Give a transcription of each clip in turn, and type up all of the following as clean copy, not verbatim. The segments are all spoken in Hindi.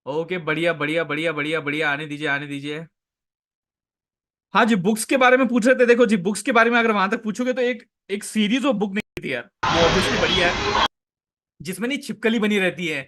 ओके, बढ़िया बढ़िया बढ़िया बढ़िया बढ़िया, आने दीजिए आने दीजिए। हाँ जी, बुक्स के बारे में पूछ रहे थे। देखो जी, बुक्स के बारे में अगर वहां तक पूछोगे तो एक सीरीज ऑफ बुक नहीं थी यार, वो ऑब्वियसली बढ़िया है, जिसमें नहीं छिपकली बनी रहती है,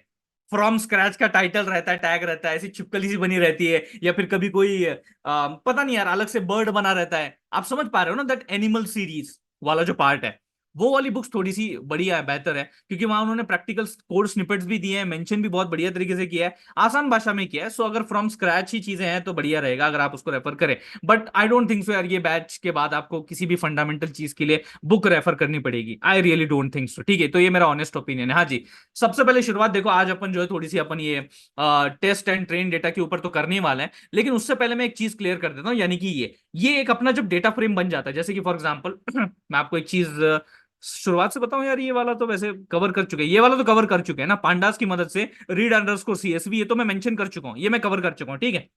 फ्रॉम स्क्रैच का टाइटल रहता है, टैग रहता है, ऐसी छिपकली सी बनी रहती है, या फिर कभी कोई पता नहीं यार, अलग से बर्ड बना रहता है। आप समझ पा रहे हो ना, दैट एनिमल सीरीज वाला जो पार्ट है, वो वाली बुक्स थोड़ी सी बढ़िया है, बेहतर है, क्योंकि वहां उन्होंने प्रैक्टिकल कोड स्निपेट्स भी दिए हैं, मेंशन भी बहुत बढ़िया तरीके से किया है, आसान भाषा में किया है। सो अगर फ्रॉम स्क्रैच ही चीजें हैं तो बढ़िया रहेगा अगर आप उसको रेफर करें। But I don't think so यार, ये बैच के बाद आपको किसी भी फंडामेंटल चीज के लिए बुक रेफर करनी पड़ेगी। I really don't think so. ठीक है, तो ये मेरा ऑनेस्ट ओपिनियन है। हाँ जी, सबसे पहले शुरुआत देखो, आज अपन जो है थोड़ी सी अपन ये टेस्ट एंड ट्रेन डेटा के ऊपर तो करने ही वाले हैं, लेकिन उससे पहले मैं एक चीज क्लियर कर देता हूँ, यानी कि ये एक अपना जब डेटा फ्रेम बन जाता है, जैसे कि फॉर एग्जांपल मैं आपको एक चीज शुरुआत से बताऊं यार, ये वाला तो वैसे कवर कर चुके हैं, ये वाला तो कवर कर चुके हैं ना पांडास की मदद से, रीड अंडरस्कोर सीएसवी, ये तो मैं मेंशन कर चुका हूं, ये मैं कवर कर चुका हूं। ठीक है,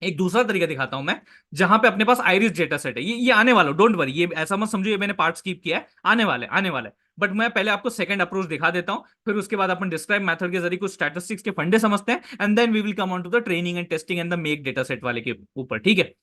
एक दूसरा तरीका दिखाता हूं मैं, जहां पे अपने पास आइरिस डेटा सेट है, ये आने वाला, डोंट वरी, ये ऐसा मत समझो ये मैंने पार्ट स्किप किया है, आने वाले। बट मैं पहले आपको सेकंड अप्रोच दिखा देता हूं, फिर उसके बाद अपन डिस्क्राइब मेथड के जरिए कुछ स्टैटिस्टिक्स के फंडे समझते हैं, and then we will come on to the training and testing and the make data set वाले के ऊपर। ठीक है,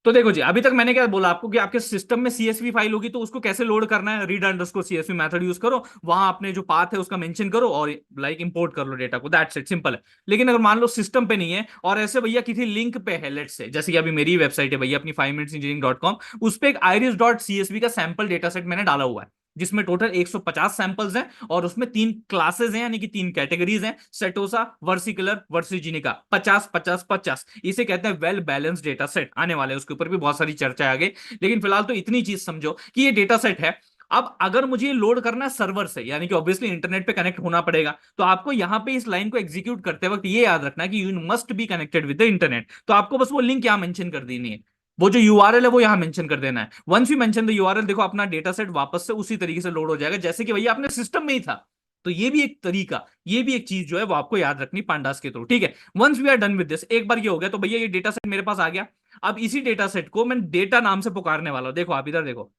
तो देखो जी, अभी तक मैंने क्या बोला आपको कि आपके सिस्टम में सीएसवी फाइल होगी, तो उसको कैसे लोड करना है, read underscore CSV method use करो, वहां अपने जो पाथ है उसका मेंशन करो और लाइक इंपोर्ट कर लो डेटा को, दैट्स इट, सिंपल है। लेकिन अगर मान लो सिस्टम पे नहीं है और ऐसे भैया किसी लिंक पे है, लेट्स से जैसे कि अभी मेरी वेबसाइट है भैया अपनी 5minutesengineering.com, उस पे एक iris डॉट सीएसवी का सैंपल डेटा सेट मैंने डाला हुआ है, जिसमें टोटल 150 सैंपल्स हैं और उसमें तीन क्लासेस हैं, यानी कि तीन कैटेगरीज हैं, सेटोसा, वर्सिकुलर, वर्सिजिनिका, 50 50 50, इसे कहते हैं वेल बैलेंस डेटा सेट। आने वाले हैं उसके ऊपर भी बहुत सारी चर्चा है आगे, लेकिन फिलहाल तो इतनी चीज समझो कि ये डेटा सेट है। अब अगर मुझे ये लोड करना है सर्वर से, यानी कि ऑब्वियसली इंटरनेट पे कनेक्ट होना पड़ेगा, तो आपको यहां पे इस लाइन को एग्जीक्यूट करते वक्त ये याद रखना है कि you must be connected with the internet. तो आपको बस वो लिंक यहां मेंशन कर देनी है, वो जो यूआरएल है वो यहां मेंशन कर देना है। Once you mention the URL, देखो अपना डेटा सेट वापस से उसी तरीके से लोड हो जाएगा जैसे कि भैया अपने सिस्टम में ही था। तो ये भी एक तरीका, ये भी एक चीज जो है वो आपको याद रखनी पांडास के थ्रू। ठीक है, once we are done with this, एक बार ये हो गया तो भैया ये डेटा सेट मेरे पास आ गया। अब इसी डेटा सेट को मैं डेटा नाम से पुकारने वाला हूं। देखो आप इधर देखो,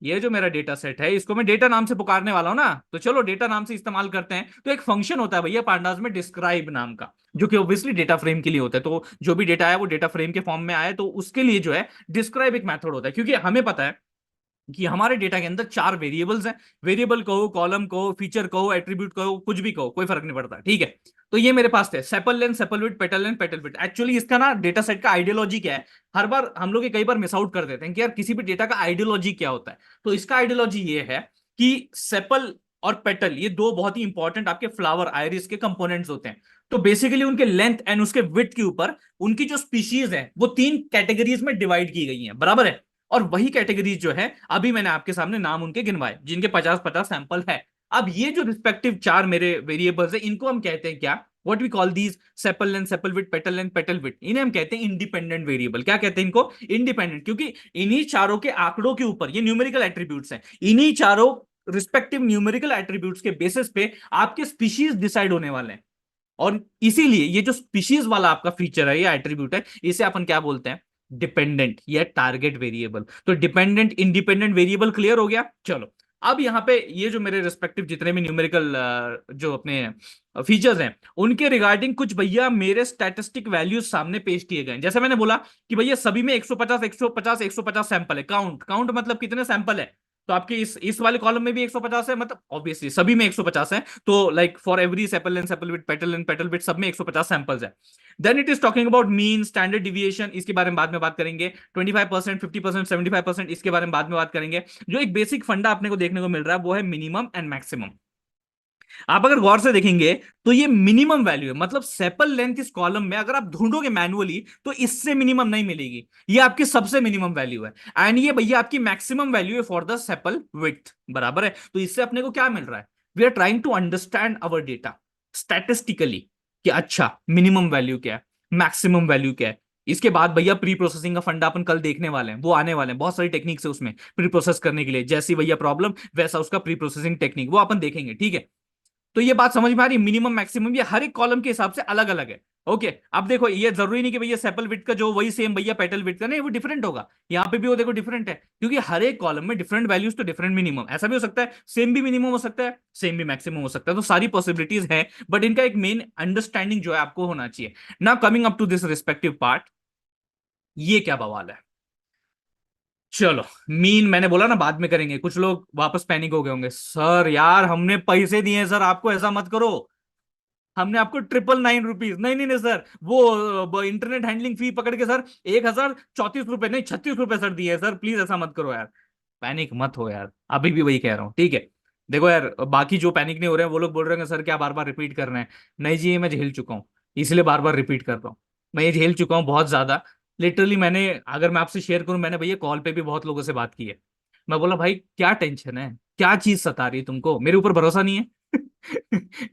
ये जो मेरा डेटा सेट है इसको मैं डेटा नाम से पुकारने वाला हूं ना, तो चलो डेटा नाम से इस्तेमाल करते हैं। तो एक फंक्शन होता है भैया पांडास में डिस्क्राइब नाम का, जो कि ऑब्वियसली डेटा फ्रेम के लिए होता है। तो जो भी डेटा है वो डेटा फ्रेम के फॉर्म में आए तो उसके लिए जो है डिस्क्राइब एक मेथड होता है, क्योंकि हमें पता है कि हमारे डेटा के अंदर चार वेरिएबल्स हैं। वेरिएबल कहो, कॉलम कहो, फीचर कहो, एट्रीब्यूट कहो, कुछ भी कहो, कोई फर्क नहीं पड़ता। ठीक है, तो ये मेरे पास थे sepal length, sepal width, petal length, petal width. Actually इसका ना डेटा सेट का आइडियोलॉजी क्या है, हर बार हम लोग ये कई बार मिस आउट कर देते हैं कि यार किसी भी डेटा का आइडियोलॉजी क्या होता है। तो इसका आइडियोलॉजी ये है कि सेपल और पेटल ये दो बहुत ही इंपॉर्टेंट आपके फ्लावर आइरिस के कंपोनेंट्स होते हैं। तो बेसिकली उनके लेंथ एंड उसके विड्थ के ऊपर उनकी जो स्पीशीज है वो तीन कैटेगरीज में डिवाइड की गई है, बराबर है। और वही कैटेगरीज जो है अभी मैंने आपके सामने नाम उनके गिनवाए, जिनके 50 50 सैंपल है। अब ये जो रिस्पेक्टिव चार मेरे वेरिएबल्स है, इनको हम कहते हैं क्या, what we call these, sepal length, sepal width, petal length, petal width, इन्हें हम कहते हैं इंडिपेंडेंट वेरिएबल। क्या कहते हैं इनको, इंडिपेंडेंट, क्योंकि इन्हीं चारों के आंकड़ों के ऊपर, ये न्यूमेरिकल एट्रीब्यूट्स हैं, इन्हीं चारों रिस्पेक्टिव न्यूमेरिकल एट्रीब्यूट्स के बेसिस पे आपके स्पीशीज डिसाइड होने वाले हैं। और इसीलिए ये जो स्पीशीज वाला आपका फीचर है या एट्रीब्यूट है, इसे अपन क्या बोलते हैं, डिपेंडेंट या टारगेट वेरिएबल। तो डिपेंडेंट इंडिपेंडेंट वेरिएबल क्लियर हो गया। चलो, अब यहां पे ये जो मेरे रिस्पेक्टिव जितने भी न्यूमेरिकल जो अपने फीचर्स हैं, उनके रिगार्डिंग कुछ भैया मेरे स्टैटिस्टिक वैल्यूज सामने पेश किए गए। जैसे मैंने बोला कि भैया सभी में 150 150 150 सैंपल है, काउंट काउंट मतलब कितने सैंपल है। तो आपके इस वाले कॉलम में भी 150 है, मतलब ऑब्वियसली सभी में 150 है। तो like for every sepal and sepal with petal and petal with सब में 150 सैंपल्स है। Then it is talking about mean standard deviation, इसके बारे में बाद में बात करेंगे। 25%, 50%, 75%, इसके बारे में बाद में बात करेंगे। जो एक बेसिक फंडा अपने को देखने को मिल रहा है वो है मिनिमम एंड मैक्सिमम। आप अगर गौर से देखेंगे तो ये मिनिमम वैल्यू है, मतलब सेपल लेंथ इस कॉलम में अगर आप ढूंढोगे मैनुअली तो इससे मिनिमम नहीं मिलेगी, ये आपकी सबसे मिनिमम वैल्यू है। एंड ये भैया आपकी मैक्सिमम वैल्यू है फॉर द सेपल विड्थ, बराबर है। तो इससे अपने को क्या मिल रहा है, we are trying to understand our data statistically, कि अच्छा मिनिमम वैल्यू क्या है, मैक्सिमम वैल्यू क्या है। इसके बाद भैया प्री प्रोसेसिंग का फंडा अपन कल देखने वाले हैं, वो आने वाले हैं, बहुत सारी टेक्निक्स है उसमें प्री प्रोसेस करने के लिए, जैसी भैया प्रॉब्लम वैसा उसका प्री प्रोसेसिंग टेक्निक, वो अपन देखेंगे। ठीक है, तो ये बात समझ में आ रही है, मिनिमम मैक्सिमम ये हर एक कॉलम के हिसाब से अलग अलग है। ओके अब देखो ये जरूरी नहीं कि भैया सेपल विड्थ का जो वही सेम भैया पेटल विड्थ का नहीं वो डिफरेंट होगा। यहाँ पे भी वो देखो डिफरेंट है, क्योंकि हर एक कॉलम में डिफरेंट वैल्यूज तो डिफरेंट मिनिमम, ऐसा भी हो सकता है सेम भी मिनिमम हो सकता है सेम भी मैक्सिमम हो सकता है, तो सारी पॉसिबिलिटीज है। बट इनका एक मेन अंडरस्टैंडिंग जो है आपको होना चाहिए। ना coming up to this respective part, ये क्या बवाल है। चलो, मीन मैंने बोला ना बाद में करेंगे, कुछ लोग वापस पैनिक हो गए होंगे, सर यार हमने पैसे दिए हैं सर, आपको ऐसा मत करो, हमने आपको 999 रुपीज, नहीं नहीं नहीं सर, वो इंटरनेट हैंडलिंग फी पकड़ के सर 1034 रुपए नहीं 36 रुपए सर दिए सर, प्लीज ऐसा मत करो यार। पैनिक मत हो यार, अभी भी वही कह रहा हूँ, ठीक है। देखो यार, बाकी जो पैनिक नहीं हो रहे हैं वो लोग बोल रहे हैं सर क्या बार बार रिपीट कर रहे हैं। नहीं जी, ये मैं झेल चुका हूँ, इसलिए बार बार रिपीट कर रहा हूँ। मैं ये झेल चुका हूँ बहुत ज्यादा। लिटरली मैंने, अगर मैं आपसे शेयर करूं, मैंने भैया कॉल पे भी बहुत लोगों से बात की है। मैं बोला भाई क्या टेंशन है, क्या चीज सता रही है तुमको, मेरे ऊपर भरोसा नहीं है।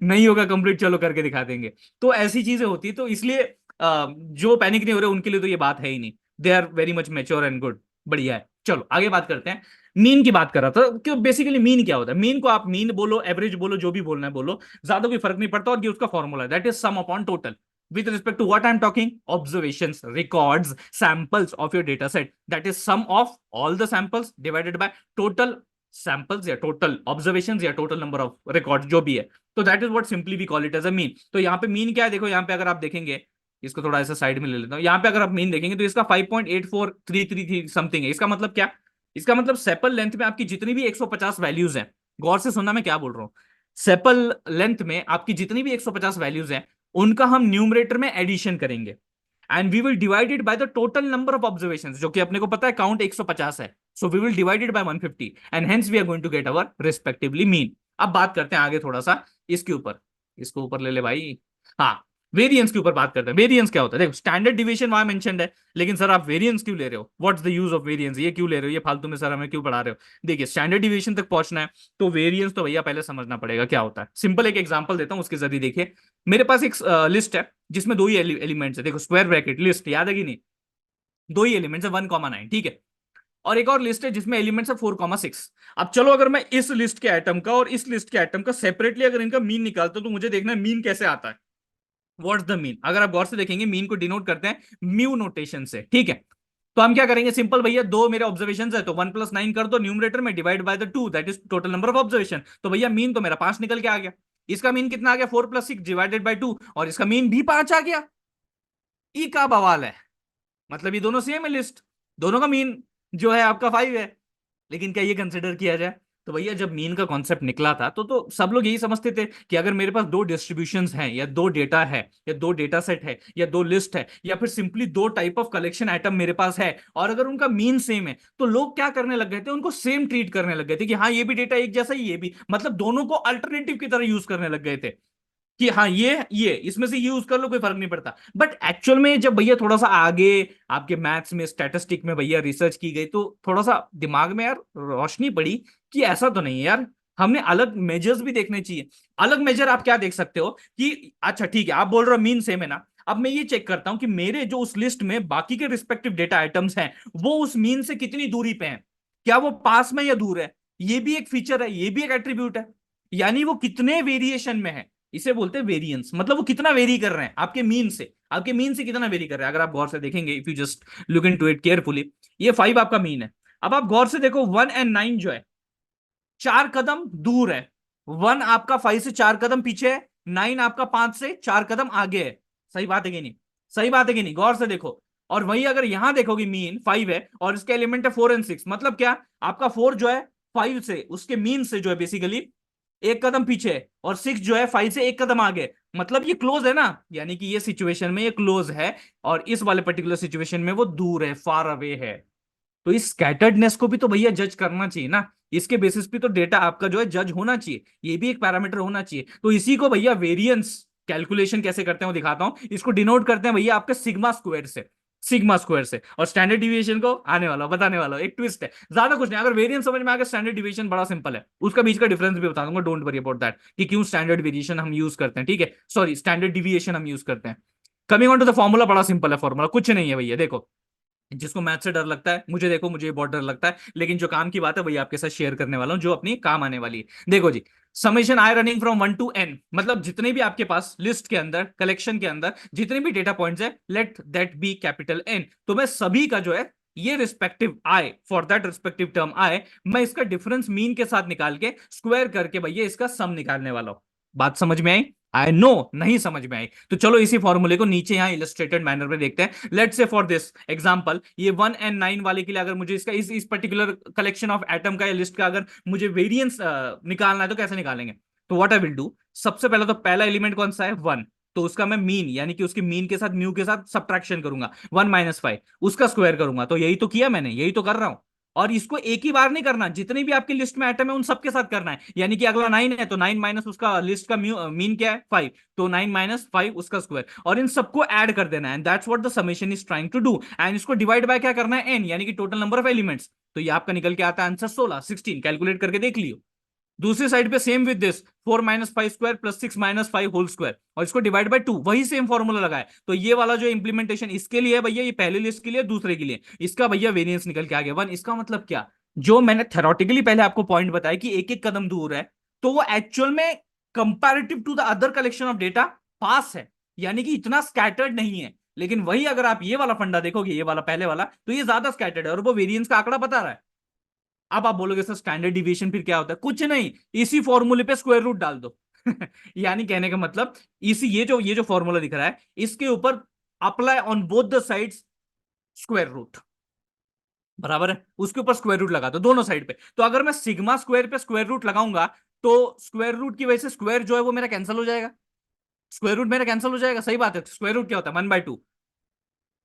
नहीं होगा कंप्लीट, चलो करके दिखा देंगे। तो ऐसी चीजें होती है, तो इसलिए जो पैनिक नहीं हो रहे उनके लिए तो ये बात है ही नहीं। They are very much mature and good, बढ़िया है। चलो आगे बात करते हैं। मीन की बात कर रहा था, क्यों बेसिकली मीन क्या होता है। मीन को आप मीन बोलो, एवरेज बोलो, जो भी बोलना है बोलो, ज्यादा कोई फर्क नहीं पड़ता, और ये उसका फॉर्मूला है, that is some upon total. With respect to what I'm talking, observations, records, samples of your data set. That is sum of all the samples divided by total samples या total observations या total number of records जो भी है। तो that is what simply we call it as a mean। तो यहाँ पे mean क्या है, देखो यहाँ पे अगर आप देखेंगे, इसको थोड़ा ऐसा साइड में ले लेता हूँ, यहाँ पे अगर आप मीन देखेंगे तो इसका 5.8433 समथिंग है। इसका मतलब क्या, इसका मतलब सेपल लेंथ में आपकी जितनी भी 150 वैल्यूज हैं, गौर से सुनना मैं क्या बोल रहा हूँ, सेपल लेंथ में आपकी जितनी भी 150 वैल्यूज हैं उनका हम न्यूमरेटर में एडिशन करेंगे, and we will divide it by the total number of observations, जो कि अपने को पता है काउंट 150 है। So we will divide it by 150 and hence we are going to get our respectively mean. अब बात करते हैं आगे थोड़ा सा इसके ऊपर, इसको ऊपर ले ले भाई। हाँ, वेरिएंस के ऊपर बात करते हैं। वेरिएंस क्या होता है, देखो स्टैंडर्ड डिवीजन वहां मेंशन्ड है, लेकिन सर आप वेरिएंस क्यों ले रहे हो, what's the use of variance, ये क्यों ले रहे हो, ये फालतू में सर हमें क्यों पढ़ा रहे हो। देखिए स्टैंडर्ड डिवीजन तक पहुंचना है तो वेरिएंस तो भैया पहले समझना पड़ेगा क्या होता है। सिंपल एक एग्जांपल देता हूं, उसके जरिए देखिए। मेरे पास एक लिस्ट है जिसमें दो ही एलिमेंट्स है, देखो स्क्वायर ब्रैकेट लिस्ट याद है कि नहीं, दो ही एलिमेंट्स है 1,9, ठीक है। और एक और लिस्ट है जिसमें एलिमेंट्स है 4,6। अब चलो अगर मैं इस लिस्ट के आइटम का और इस लिस्ट के आइटम का सेपरेटली अगर इनका मीन निकालता हूं तो मुझे देखना है मीन कैसे आता है। व्हाट्स द मीन, अगर आप गौर से देखेंगे मीन को डिनोट करते हैं म्यू नोटेशन से, ठीक है। तो हम क्या करेंगे, सिंपल भैया, दो मेरे ऑब्जर्वेशन है तो 1+9 कर दो न्यूमरेटर में, divide by the 2 that is total number of observation. तो भैया मीन तो मेरा 5 निकल के आ गया। इसका मीन कितना आ गया, 4+6 डिवाइडेड बाई 2, और इसका मीन भी 5 आ गया। ई का बवाल है, मतलब ये दोनों सेम है लिस्ट, दोनों का मीन जो है आपका 5 है। लेकिन क्या ये कंसिडर किया जाए, तो भैया जब मीन का कॉन्सेप्ट निकला था तो सब लोग यही समझते थे कि अगर मेरे पास दो डिस्ट्रीब्यूशंस हैं या दो डेटा है या दो डेटा सेट है या दो लिस्ट है या फिर सिंपली दो टाइप ऑफ कलेक्शन आइटम मेरे पास है, और अगर उनका मीन सेम है तो लोग क्या करने लग गए थे, उनको सेम ट्रीट करने लग गए थे कि हाँ ये भी डेटा एक जैसा ही, ये भी, मतलब दोनों को अल्टरनेटिव की तरह यूज करने लग गए थे कि हाँ ये इसमें से यूज कर लो कोई फर्क नहीं पड़ता। बट एक्चुअल में जब भैया थोड़ा सा आगे आपके मैथ्स में स्टैटिस्टिक में भैया रिसर्च की गई तो थोड़ा सा दिमाग में यार रोशनी पड़ी कि ऐसा तो नहीं है यार, हमने अलग मेजर्स भी देखने चाहिए। अलग मेजर आप क्या देख सकते हो कि अच्छा ठीक है आप बोल रहे हो मीन सेम है ना, अब मैं ये चेक करता हूं कि मेरे जो उस लिस्ट में बाकी के रिस्पेक्टिव डेटा आइटम्स हैं वो उस मीन से कितनी दूरी पे हैं, क्या वो पास में या दूर है। ये भी एक फीचर है, ये भी एक एट्रीब्यूट है, यानी वो कितने वेरिएशन में है, इसे बोलते हैं वेरिएंस। मतलब वो कितना वेरी कर रहे हैं आपके मीन से, आपके मीन से कितना वेरी कर रहे हैं। अगर आप गौर से देखेंगे, if you just look into it carefully, ये 5 आपका मीन है। अब आप गौर से देखो 1 और 9 जो है 4 कदम दूर है। 1 आपका 5 से 4 कदम पीछे है, 9 आपका 5 से 4 कदम आगे है। सही बात है कि नहीं, सही बात है कि नहीं, गौर से देखो। और वही अगर यहां देखोगे मीन 5 है और इसके एलिमेंट है 4 और 6, मतलब क्या, आपका 4 जो है 5 से उसके मीन से जो है बेसिकली 1 कदम पीछे है, और 6 जो है 5 से 1 कदम आगे, मतलब ये क्लोज है ना, यानी कि ये सिचुएशन में ये क्लोज है, और इस वाले पर्टिकुलर सिचुएशन में वो दूर है, फार अवे है। तो इस स्कैटर्डनेस को भी तो भैया जज करना चाहिए ना, इसके बेसिस पे तो डेटा आपका जो है जज होना चाहिए, ये भी एक पैरामीटर होना चाहिए। तो इसी को भैया वेरिएंस कैलकुलेशन कैसे करते हैं वो दिखाता हूं। इसको डिनोट करते हैं भैया आपके सिग्मा स्क्वायर से, सिग्मा स्क्वायर से, और स्टैंडर्ड डिविएशन को आने वाला बताने वाला एक ट्विस्ट है, ज्यादा कुछ नहीं। अगर वेरिएंस समझ में आ गया, स्टैंडर्ड डिविएशन बड़ा सिंपल है, उसका बीच का डिफरेंस भी बता दूंगा, डोंट वरी अबाउट दैट कि क्यों स्टैंडर्ड वेरिएशन हम यूज करते हैं, ठीक है, सॉरी स्टैंडर्ड डिविएशन हम यूज करते हैं। Coming on to the formula, बड़ा सिंपल है फॉर्मूला, कुछ नहीं है भैया। देखो जिसको मैथ से डर लगता है, मुझे देखो मुझे बहुत डर लगता है, लेकिन जो काम की बात है वही आपके साथ शेयर करने वाला हूं जो अपनी काम आने वाली है। देखो जी, summation I running from 1 to n, मतलब जितने भी आपके पास लिस्ट के अंदर, कलेक्शन के अंदर जितने भी डेटा पॉइंट्स है, let that be capital N, तो मैं सभी का जो है ये respective I, for that respective term I, मैं इसका डिफरेंस मीन के साथ निकाल के स्क्वायर करके भैया इसका सम निकालने वाला हूं। बात समझ में आई? आई नो नहीं समझ में आई तो चलो इसी फॉर्मूले को नीचे यहां इलस्ट्रेटेड मैनर में देखते हैं। लेट से फॉर दिस एग्जांपल, ये 1 and 9 वाले के लिए अगर मुझे इसका इस पर्टिकुलर कलेक्शन ऑफ एटम का या लिस्ट का अगर मुझे वेरिएंस निकालना है तो कैसे निकालेंगे? तो व्हाट आई विल डू, सबसे पहले तो पहला एलिमेंट कौन सा है? 1, तो उसका मैं मीन यानी कि उसकी मीन के साथ म्यू के साथ सब्ट्रैक्शन करूंगा, 1 - 5 उसका स्क्वायर करूंगा। तो यही तो किया मैंने, यही तो कर रहा हूं। और इसको एक ही बार नहीं करना, जितने भी आपकी लिस्ट में आइटम है उन सबके साथ करना है। यानी कि अगला 9 है तो 9 माइनस उसका लिस्ट का मीन क्या है? 5, तो 9 - 5 उसका स्क्वायर, और इन सबको ऐड कर देना है। And that's what the summation is trying to do. And इसको डिवाइड बाय क्या करना है? एन, यानी कि टोटल नंबर ऑफ एलिमेंट्स। तो ये आपका निकल के आता है आंसर 16 कैलकुलेट करके देख लियो। दूसरी साइड पे same with this, 4 - 5 square plus 6 - 5 whole square, और इसको डिवाइड बाय 2, वही सेम फॉर्मूला लगाए। तो ये वाला जो इंप्लीमेंटेशन इसके लिए है भैया, ये पहले लिस्ट के लिए, दूसरे के लिए, इसका भैया वेरिएंस निकल के आ गया 1। इसका मतलब क्या, जो मैंने थेरोटिकली पहले आपको पॉइंट बताया कि एक एक कदम दूर है, तो वो एक्चुअल में comparative to the other collection of data पास है, यानी कि इतना स्कैटर्ड नहीं है। लेकिन वही अगर आप ये वाला फंडा देखोगे, ये वाला पहले वाला, तो ये ज्यादा स्कैटर्ड है और वो वेरिएंस का आंकड़ा बता रहा है। अब आप बोलोगे सर स्टैंडर्ड डिविएशन फिर क्या होता है? कुछ नहीं, इसी फॉर्मूले पे स्क्वायर रूट डाल दो। यानी कहने का मतलब, इसी ये जो फॉर्मूला दिख रहा है, इसके ऊपर apply on both the sides square root, बराबर है, उसके ऊपर स्क्वायर रूट लगा दो दोनों साइड पे। तो अगर मैं सिग्मा स्क्वायर पे स्क्वायर रूट लगाऊंगा, तो स्क्वायर रूट की वजह से स्क्वायर जो है वो मेरा कैंसिल हो जाएगा, स्क्वायर रूट मेरा कैंसिल हो जाएगा। सही बात है, स्क्वायर रूट क्या होता है? 1/2,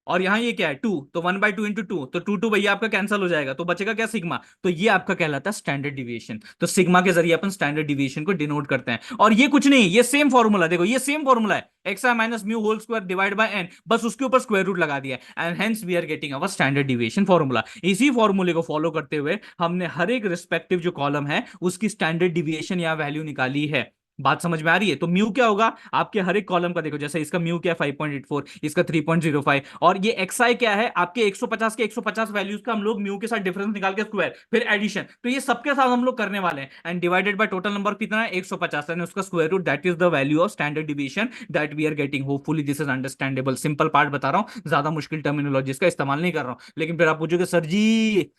और यहां ये क्या है? 2, तो 1/2 × 2, तो 2 भैया आपका कैंसिल हो जाएगा, तो बचेगा क्या? सिग्मा। तो ये आपका कहलाता है स्टैंडर्ड डिविएशन। तो सिग्मा के जरिए अपन स्टैंडर्ड डिविएशन को डिनोट करते हैं। और ये कुछ नहीं, ये सेम फॉर्मूला, देखो ये सेम फॉर्मूला है, x minus mu whole square divide by n, बस उसके ऊपर स्क्वायर रूट लगा दिया, and hence we are getting our standard deviation formula. इसी फॉर्मूले को फॉलो करते हुए हमने हर एक रिस्पेक्टिव जो कॉलम है उसकी स्टैंडर्ड डिविएशन या वैल्यू निकाली है। बात समझ में आ रही है? तो म्यू क्या होगा आपके हर एक कॉलम का, देखो जैसे इसका म्यू क्या है? 5.84, इसका 3.05, और ये एक्सआई क्या है आपके? 150 के 150 वैल्यूज का हम लोग म्यू के साथ डिफरेंस निकाल के स्क्वायर, फिर एडिशन, तो ये सबके साथ हम लोग करने वाले हैं। And divided by total number कितना है? 150, एंड उसका square root, that is the value of standard deviation that we are getting. Hopefully this is understandable, simple part बता रहा हूं, ज्यादा मुश्किल टर्मिनोलॉजी का इस्तेमाल नहीं कर रहा हूं। लेकिन फिर आप पूछोगे सर जी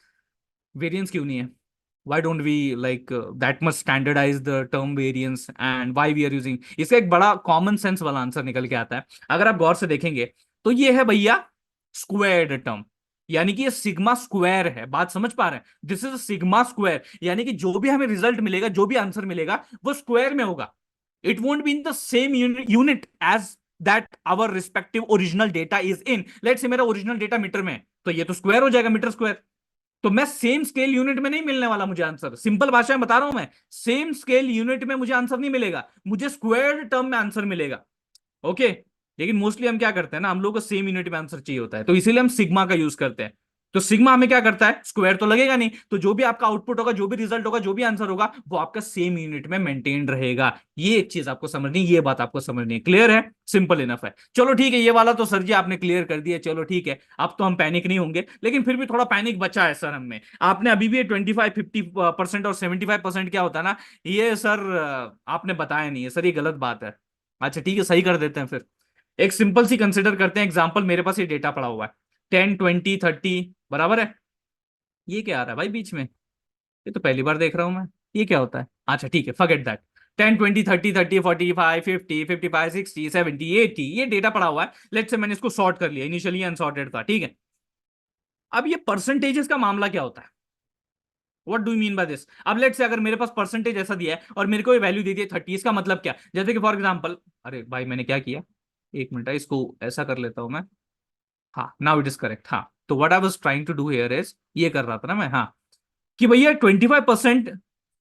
वेरिएंस क्यों नहीं है? why don't we like that much standardize the term variance and why we are using, इसका एक बड़ा कॉमन सेंस वाला आंसर निकल के आता है। अगर आप गौर से देखेंगे तो ये है भैया स्क्वायर्ड टर्म, यानी कि ये सिग्मा स्क्वायर है। बात समझ पा रहे हैं? दिस इज सिग्मा स्क्वायर, यानी कि जो भी हमें रिजल्ट मिलेगा, जो भी आंसर मिलेगा, वो स्क्वायर में होगा। It won't be in the same unit as that our respective original data is in. Let's say मेरा ओरिजिनल डेटा मीटर में है, तो ये तो स्क्वायर हो जाएगा, मीटर स्क्वायर। तो मैं सेम स्केल यूनिट में नहीं मिलने वाला मुझे आंसर, सिंपल भाषा में बता रहा हूं मैं, सेम स्केल यूनिट में मुझे आंसर नहीं मिलेगा, मुझे स्क्वायर्ड टर्म में आंसर मिलेगा। ओके, लेकिन मोस्टली हम क्या करते हैं ना, हम लोग को सेम यूनिट में आंसर चाहिए होता है, तो इसीलिए हम सिग्मा का यूज करते हैं। तो सिग्मा हमें क्या करता है? स्क्वायर तो लगेगा नहीं, तो जो भी आपका आउटपुट होगा, जो भी रिजल्ट होगा, जो भी आंसर होगा, वो आपका सेम यूनिट में मेंटेन रहेगा। ये एक चीज आपको समझनी, ये बात आपको समझनी है। क्लियर है? सिंपल इनफ है। चलो ठीक है, ये वाला तो सर जी आपने क्लियर कर दिया, चलो ठीक है, अब तो हम पैनिक नहीं होंगे। लेकिन फिर भी थोड़ा पैनिक बचा है सर हमें। आपने अभी भी 25-50% और 75% क्या होता है ना, ये सर आपने बताया नहीं है सर, ये गलत बात है। अच्छा ठीक है, सही कर देते हैं फिर। एक सिंपल सी कंसिडर करते हैं एग्जांपल, मेरे पास ये डेटा पड़ा हुआ है 10, 20, 30, बराबर है। ये क्या आ रहा है भाई बीच में? ये तो पहली बार देख रहा हूं मैं, ये क्या होता है? अच्छा ठीक है, फॉरगेट दैट। 10, 20, 30, 30, 45, 50, 55, 60, 70, 80, ये डेटा पड़ा हुआ है। लेट्स से मैंने इसको सॉर्ट कर लिया, इनिशियली अनसॉर्टेड था, ठीक है। अब ये परसेंटेजेस का मामला क्या होता है? What do you mean by this? अब लेट्स से अगर मेरे पास परसेंटेज ऐसा दिया है और मेरे को ये वैल्यू दे दी है 30, इसका मतलब क्या? जैसे कि फॉर एग्जांपल, अरे भाई मैंने क्या किया, एक मिनट, इसको ऐसा कर लेता हूं मैं। हाँ, नाउ इट इज करेक्ट। हाँ, तो what I was trying to do here is, ये कर रहा था ना मैं, हाँ, कि भैया 25%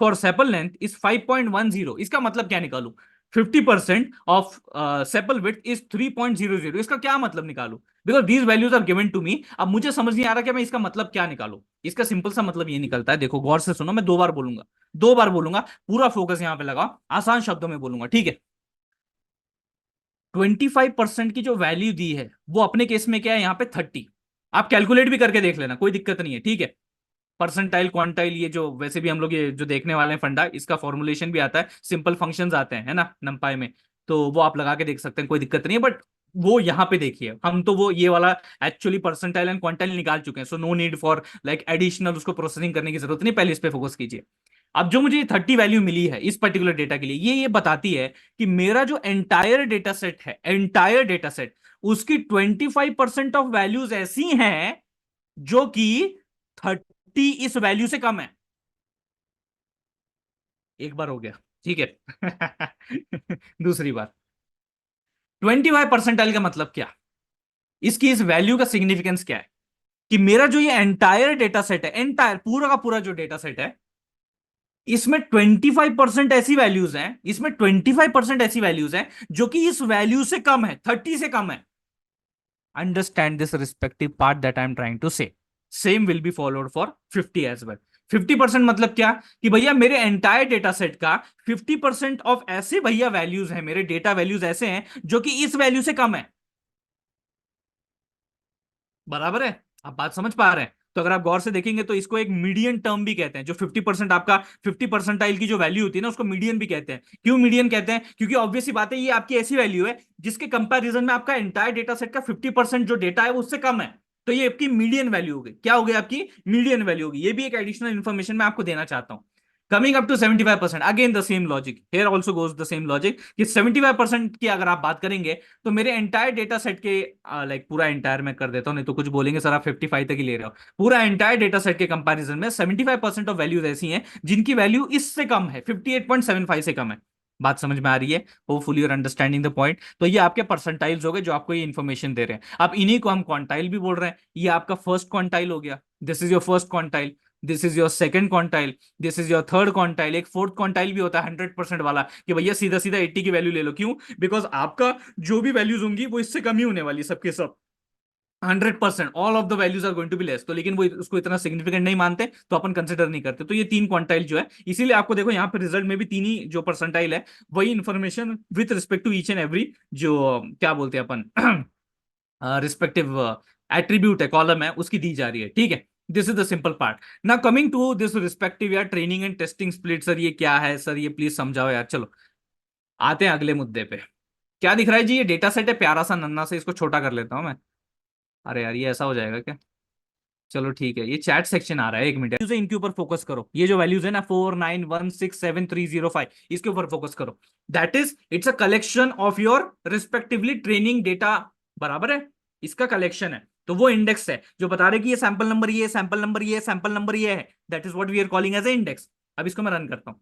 फॉर सेपल लेंथ इज 5.10, इसका मतलब क्या निकालू? 50% ऑफ सेपल विड्थ इज 3.00, इसका क्या मतलब निकालू? Because these values are given to me. अब मुझे समझ नहीं आ रहा कि मैं इसका मतलब क्या निकालू। इसका सिंपल सा मतलब ये निकलता है, देखो गौर से सुनो, मैं 2 बार बोलूंगा, 2 बार बोलूंगा, पूरा फोकस यहां पे लगाओ, आसान शब्दों में बोलूंगा, ठीक है। 25% की जो वैल्यू दी है वो अपने केस में क्या है? यहाँ पे 30। आप कैलकुलेट भी करके देख लेना, कोई दिक्कत नहीं है, ठीक है। परसेंटाइल क्वांटाइल, ये जो वैसे भी हम लोग ये जो देखने वाले हैं फंडा, इसका फॉर्मुलेशन भी आता है, सिंपल फंक्शंस आते हैं, है ना, नंपाई में। तो वो आप लगा के देख सकते हैं, कोई दिक्कत नहीं है। बट वो यहाँ पे देखिए, हम तो वो ये वाला एक्चुअली परसेंटाइल एंड क्वांटाइल निकाल चुके हैं, so no need for like additional उसको प्रोसेसिंग करने की जरूरत नहीं, पहले इस पे फोकस कीजिए। अब जो मुझे 30 वैल्यू मिली है इस पर्टिकुलर डेटा के लिए, ये बताती है कि मेरा जो एंटायर डेटा सेट है, एंटायर डेटा सेट, उसकी 25% ऑफ वैल्यूज ऐसी हैं जो कि 30 इस वैल्यू से कम है। एक बार हो गया, ठीक है। दूसरी बार, 25 परसेंटाइल का मतलब क्या, इसकी इस वैल्यू का सिग्निफिकेंस क्या है, कि मेरा जो ये एंटायर डेटा सेट है, एंटायर पूरा का पूरा जो डेटा सेट है, इसमें 25% ऐसी वैल्यूज हैं, इसमें 25% ऐसी वैल्यूज हैं जो कि इस वैल्यू से कम है, 30 से कम है। Understand this respective part that I am trying to say. Same will be followed for 50 as well. 50% मतलब क्या, कि भैया मेरे एंटायर डेटा सेट का 50% ऑफ ऐसे भैया वैल्यूज हैं, मेरे डेटा वैल्यूज ऐसे हैं जो कि इस वैल्यू से कम है। बराबर है, आप बात समझ पा रहे हैं? तो अगर आप गौर से देखेंगे तो इसको एक मीडियन टर्म भी कहते हैं, जो 50% आपका 50 परसेंटाइल की जो वैल्यू होती है ना, उसको मीडियन भी कहते हैं। क्यों मीडियन कहते हैं? क्योंकि ऑब्वियस सी बात है, ये आपकी ऐसी वैल्यू है जिसके कंपैरिजन में आपका एंटायर डेटा सेट का 50% जो डेटा है वो उससे कम है। तो ये आपकी मीडियन वैल्यू हो गई। क्या हो गई? आपकी मीडियन वैल्यू होगी। ये भी एक एडिशनल इन्फॉर्मेशन मैं आपको देना चाहता हूं। Coming up to 75%, again the same logic here also goes the same logic, कि 75% की अगर आप बात करेंगे तो मेरे एंटायर डेटा सेट के लाइक पूरा एंटायर मैं कर देता हूं, नहीं तो कुछ बोलेंगे सर आप 55 तक ही ले रहे हो। पूरा एंटायर डेटा सेट के कंपैरिजन में 75% ऑफ वैल्यूज ऐसी हैं जिनकी वैल्यू इससे कम है, 58.75 से कम है। बात समझ में आ रही है? Hopefully your understanding the point. तो ये आपके परसेंटाइल्स हो गए जो आपको ये इन्फॉर्मेशन दे रहे हैं। अब इन्हीं को हम क्वांटाइल भी बोल रहे हैं। ये आपका फर्स्ट क्वांटाइल हो गया, this is your first quantile, this is your second quantile, this is your third quantile. एक फोर्थ क्वांटाइल भी होता है 100% वाला, कि भैया सीधा सीधा 80 की वैल्यू ले लो। क्यों? बिकॉज आपका जो भी वैल्यूज होंगी वो इससे कम ही होने वाली, सबके सब 100%, all of the values are going to be less. तो लेकिन वो उसको इतना सिग्निफिकेंट नहीं मानते, तो अपन कंसिडर नहीं करते। तो ये तीन क्वांटाइल जो है, इसीलिए आपको देखो यहाँ पे रिजल्ट में भी तीन ही जो परसेंटाइल है, वही information with respect to each and every जो क्या बोलते हैं अपन रिस्पेक्टिव एट्रीब्यूट है, कॉलम है, उसकी दी जा रही है। ठीक है, this is the simple part. Now coming to this respective यार training and testing split, sir ये क्या है सर, ये प्लीज समझाओ यार। चलो आते हैं अगले मुद्दे पे। क्या दिख रहा है जी? ये डेटा सेट है प्यारा सा नन्ना से, इसको छोटा कर लेता हूं मैं। अरे यार ये ऐसा हो जाएगा क्या? चलो ठीक है, ये चैट सेक्शन आ रहा है, एक मिनट। इनके ऊपर फोकस करो, ये जो वैल्यूज है ना 49167 305, इसके ऊपर फोकस करो। That is it's a collection of your respectively training data. बराबर है, इसका कलेक्शन है। तो वो इंडेक्स है जो बता रहे कि ये सैंपल नंबर, ये सैंपल नंबर, ये सैंपल नंबर, ये है। That is what we are calling as a index. अब इसको मैं रन करता हूं,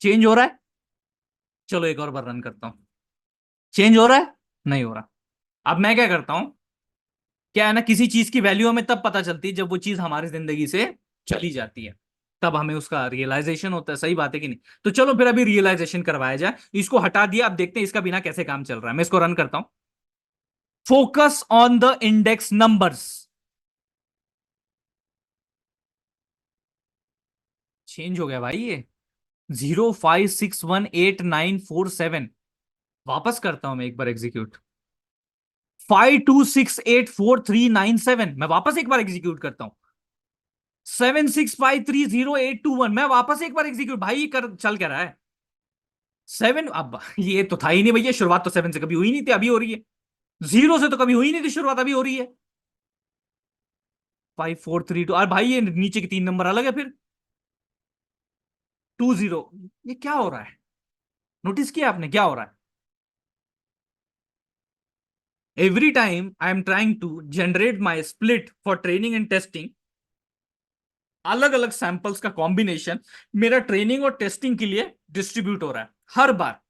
चेंज हो रहा है? चलो एक और बार रन करता हूं, चेंज हो रहा है? नहीं हो रहा। अब मैं क्या करता हूं, क्या है ना, किसी चीज की वैल्यू हमें तब पता चलती है जब वो चीज हमारी जिंदगी से चली जाती है, तब हमें उसका रियलाइजेशन होता है। सही बात है कि नहीं? तो चलो फिर अभी रियलाइजेशन करवाया जाए। इसको हटा दिया, अब देखते हैं इसका बिना कैसे काम चल रहा है। मैं इसको रन करता हूं। Focus on the index numbers. Change हो गया भाई ये, 0561894 7। वापस करता हूं मैं एक बार एग्जीक्यूट, 52684397। मैं वापस एक बार एग्जीक्यूट करता हूं, 76530821। मैं वापस एक बार एग्जीक्यूट, भाई कर चल क्या रहा है? सेवन, अब ये तो था ही नहीं भैया, शुरुआत तो 7 से कभी हुई नहीं थी, अभी हो रही है। 0 से तो कभी हुई नहीं थी शुरुआत, अभी हो रही है। 5432, और भाई ये नीचे के तीन नंबर अलग है फिर। 20, ये क्या हो रहा है? नोटिस किया आपने क्या हो रहा है? Every time I am trying to generate my split for training and testing, अलग अलग सैंपल्स का कॉम्बिनेशन मेरा ट्रेनिंग और टेस्टिंग के लिए डिस्ट्रीब्यूट हो रहा है हर बार।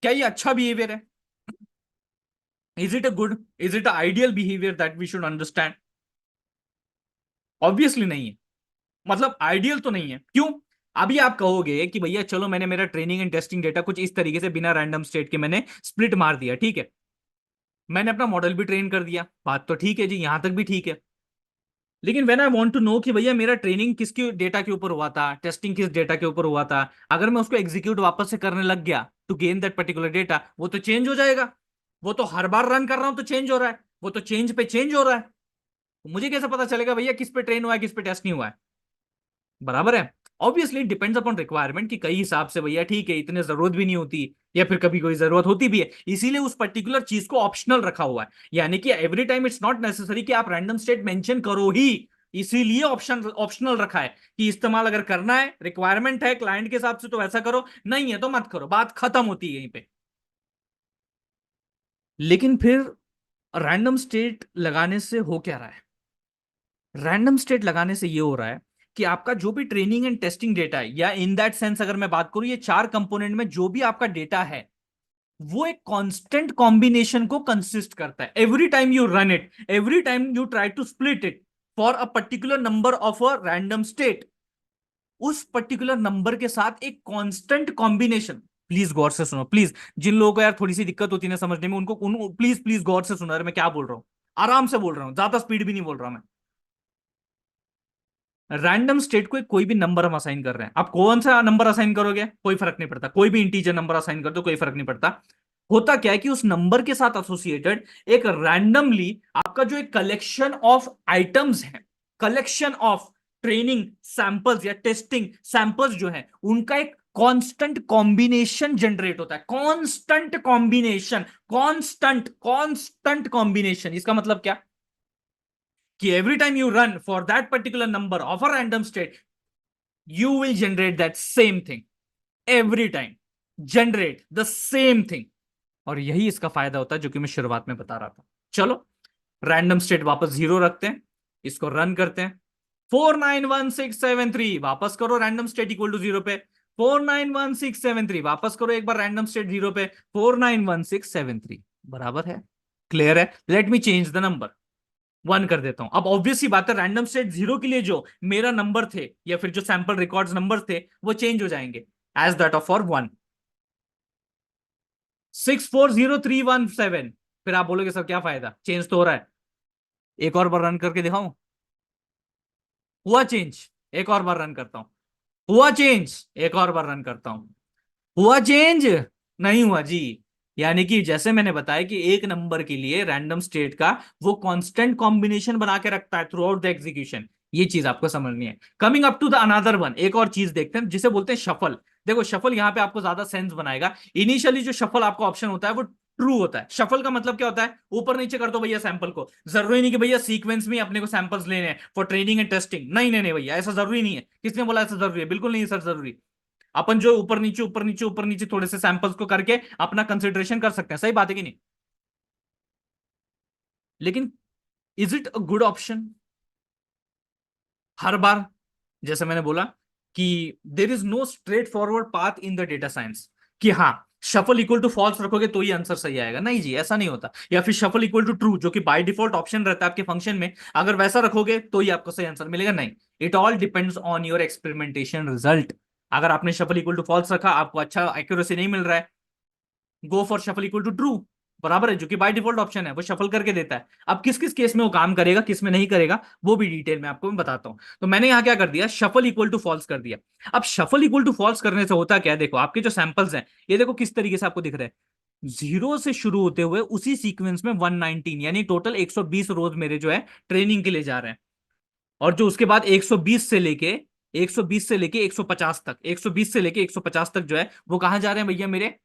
क्या ये अच्छा बिहेवियर है? Is it a good, is it a ideal behaviour that we should understand? Obviously नहीं है। मतलब आइडियल तो नहीं है। क्यों? अभी आप कहोगे कि भैया चलो मैंने मेरा ट्रेनिंग एंड टेस्टिंग डेटा कुछ इस तरीके से बिना रैंडम स्टेट के मैंने स्प्लिट मार दिया, ठीक है, मैंने अपना मॉडल भी ट्रेन कर दिया, बात तो ठीक है जी, यहां तक भी ठीक है। लेकिन when I want to know कि भैया मेरा ट्रेनिंग किसके डेटा के ऊपर हुआ था, टेस्टिंग किस डेटा के ऊपर हुआ था, अगर मैं उसको एग्जीक्यूट वापस से करने लग गया to gain that particular data, वो तो चेंज हो जाएगा। वो तो हर बार रन कर रहा हूं तो चेंज हो रहा है, वो तो चेंज पे चेंज हो रहा है। मुझे कैसे पता चलेगा भैया किस पे ट्रेन हुआ है किस पे टेस्ट नहीं हुआ है? बराबर है। ऑब्वियसली डिपेंड्स अपॉन रिक्वायरमेंट कि कई हिसाब से भैया ठीक है इतने जरूरत भी नहीं होती, या फिर कभी कोई जरूरत होती भी है, इसीलिए उस पर्टिकुलर चीज को ऑप्शनल रखा हुआ है। यानी कि every time it's not necessary कि आप रैंडम स्टेट मेंशन करो ही, इसीलिए ऑप्शन ऑप्शनल रखा है कि इस्तेमाल अगर करना है, रिक्वायरमेंट है क्लाइंट के हिसाब से तो ऐसा करो, नहीं है तो मत करो, बात खत्म होती है यहीं पे। लेकिन फिर रैंडम स्टेट लगाने से हो क्या रहा है? रैंडम स्टेट लगाने से ये हो रहा है कि आपका जो भी ट्रेनिंग एंड टेस्टिंग डेटा है, या इन दैट सेंस अगर मैं बात करूं ये चार कंपोनेंट में जो भी आपका डेटा है, वो एक कांस्टेंट कॉम्बिनेशन को कंसिस्ट करता है। Every time you run it, every time you try to split it for a particular number of a random state, उस पर्टिकुलर नंबर के साथ एक कांस्टेंट कॉम्बिनेशन। प्लीज गौर से सुनो प्लीज, जिन लोगों को यार थोड़ी सी दिक्कत होती है ना समझने में, उनको प्लीज प्लीज गौर से सुनो यार, मैं क्या बोल रहा हूं, आराम से बोल रहा हूं, ज्यादा स्पीड भी नहीं बोल रहा मैं। रैंडम स्टेट को एक कोई भी नंबर हम असाइन कर रहे हैं, आप कौन सा नंबर असाइन करोगे कोई फर्क नहीं पड़ता, कोई भी इंटीजर नंबर असाइन कर दो कोई फर्क नहीं पड़ता। होता क्या है कि उस नंबर के साथ एसोसिएटेड एक रैंडमली आपका जो एक कलेक्शन ऑफ आइटम्स है, कलेक्शन ऑफ ट्रेनिंग सैंपल्स या टेस्टिंग सैंपल्स जो है, उनका एक कांस्टेंट कॉम्बिनेशन जनरेट होता है। कांस्टेंट कॉम्बिनेशन, कांस्टेंट कॉम्बिनेशन, इसका मतलब क्या कि every time you run for that particular number of a random state, you will generate that same thing every time, generate the same thing। और यही इसका फायदा होता है जो कि मैं शुरुआत में बता रहा था। चलो रैंडम स्टेट वापस जीरो रखते हैं, इसको रन करते हैं। 491673 वापस करो, random state equal to zero पे। 491673 वापस करो एक बार, रैंडम स्टेट जीरो पे। 491673 बराबर है। क्लियर है? Let me change the number, one कर देता हूं। अब ऑब्वियस सी बात है रैंडम स्टेट जीरो के लिए जो मेरा नंबर थे या फिर जो सैंपल रिकॉर्ड्स नंबर थे वो चेंज हो जाएंगे as that of for one. 640317। फिर आप बोलोगे सर क्या फायदा, चेंज तो हो रहा है। एक और बार रन करके दिखाऊं, हुआ चेंज। एक और बार रन करता हूं, हुआ चेंज। एक और बार रन करता हूं, हुआ चेंज। नहीं हुआ जी। यानी कि जैसे मैंने बताया कि एक नंबर के लिए रैंडम स्टेट का वो कांस्टेंट कॉम्बिनेशन बना के रखता है थ्रू आउट द एग्जीक्यूशन। ये चीज आपको समझनी है। Coming up to the another one, एक और चीज देखते हैं जिसे बोलते हैं शफल। देखो शफल यहां पे आपको ज्यादा सेंस बनाएगा। इनिशियली जो शफल आपका ऑप्शन होता है वो ट्रू होता है। शफल का मतलब क्या होता है, ऊपर नीचे कर दो भैया सैंपल को, जरूरी नहीं कि भैया सीक्वेंस में अपने को सैंपल्स लेने हैं फॉर ट्रेनिंग एंड टेस्टिंग। नहीं नहीं नहीं भैया, ऐसा जरूरी नहीं है। किसने बोला ऐसा जरूरी है? बिल्कुल नहीं सर जरूरी। अपन जो ऊपर नीचे ऊपर नीचे ऊपर नीचे थोड़े से सैंपल्स को करके अपना कंसिडरेशन कर सकते हैं, सही बात है कि नहीं? लेकिन is it a good option हर बार? जैसे मैंने बोला कि there is no straight forward path in the data science कि हाँ शफल इक्वल टू फॉल्स रखोगे तो ही आंसर सही आएगा। नहीं जी, ऐसा नहीं होता। या फिर शफल इक्वल टू ट्रू जो कि बाय डिफॉल्ट ऑप्शन रहता है आपके फंक्शन में, अगर वैसा रखोगे तो ही आपको सही आंसर मिलेगा, नहीं। It all depends on your experimentation result. अगर आपने शफल इक्वल टू फॉल्स रखा, आपको अच्छा एक्यूरेसी नहीं मिल रहा है, go for shuffle equal to true. बराबर है, जो कि बाय डिफॉल्ट ऑप्शन है वो शफल करके देता है। अब किस किस केस में वो काम करेगा किस में नहीं करेगा वो भी डिटेल में आपको मैं बताता हूं। तो मैंने यहां क्या कर दिया, शफल इक्वल टू फॉल्स कर दिया। अब शफल इक्वल टू फॉल्स करने से होता क्या है, देखो आपके जो सैंपल्स हैं ये देखो किस तरीके से आपको दिख रहा है। जीरो से शुरू होते हुए उसी सीक्वेंस में 119 यानी टोटल 120 रोज मेरे जो है ट्रेनिंग के लिए जा रहे हैं। और जो उसके बाद 120 से लेके 120 से लेके 150 तक, 120 से लेके 150 तक जो है वो कहां जा रहे हैं भैया, मेरे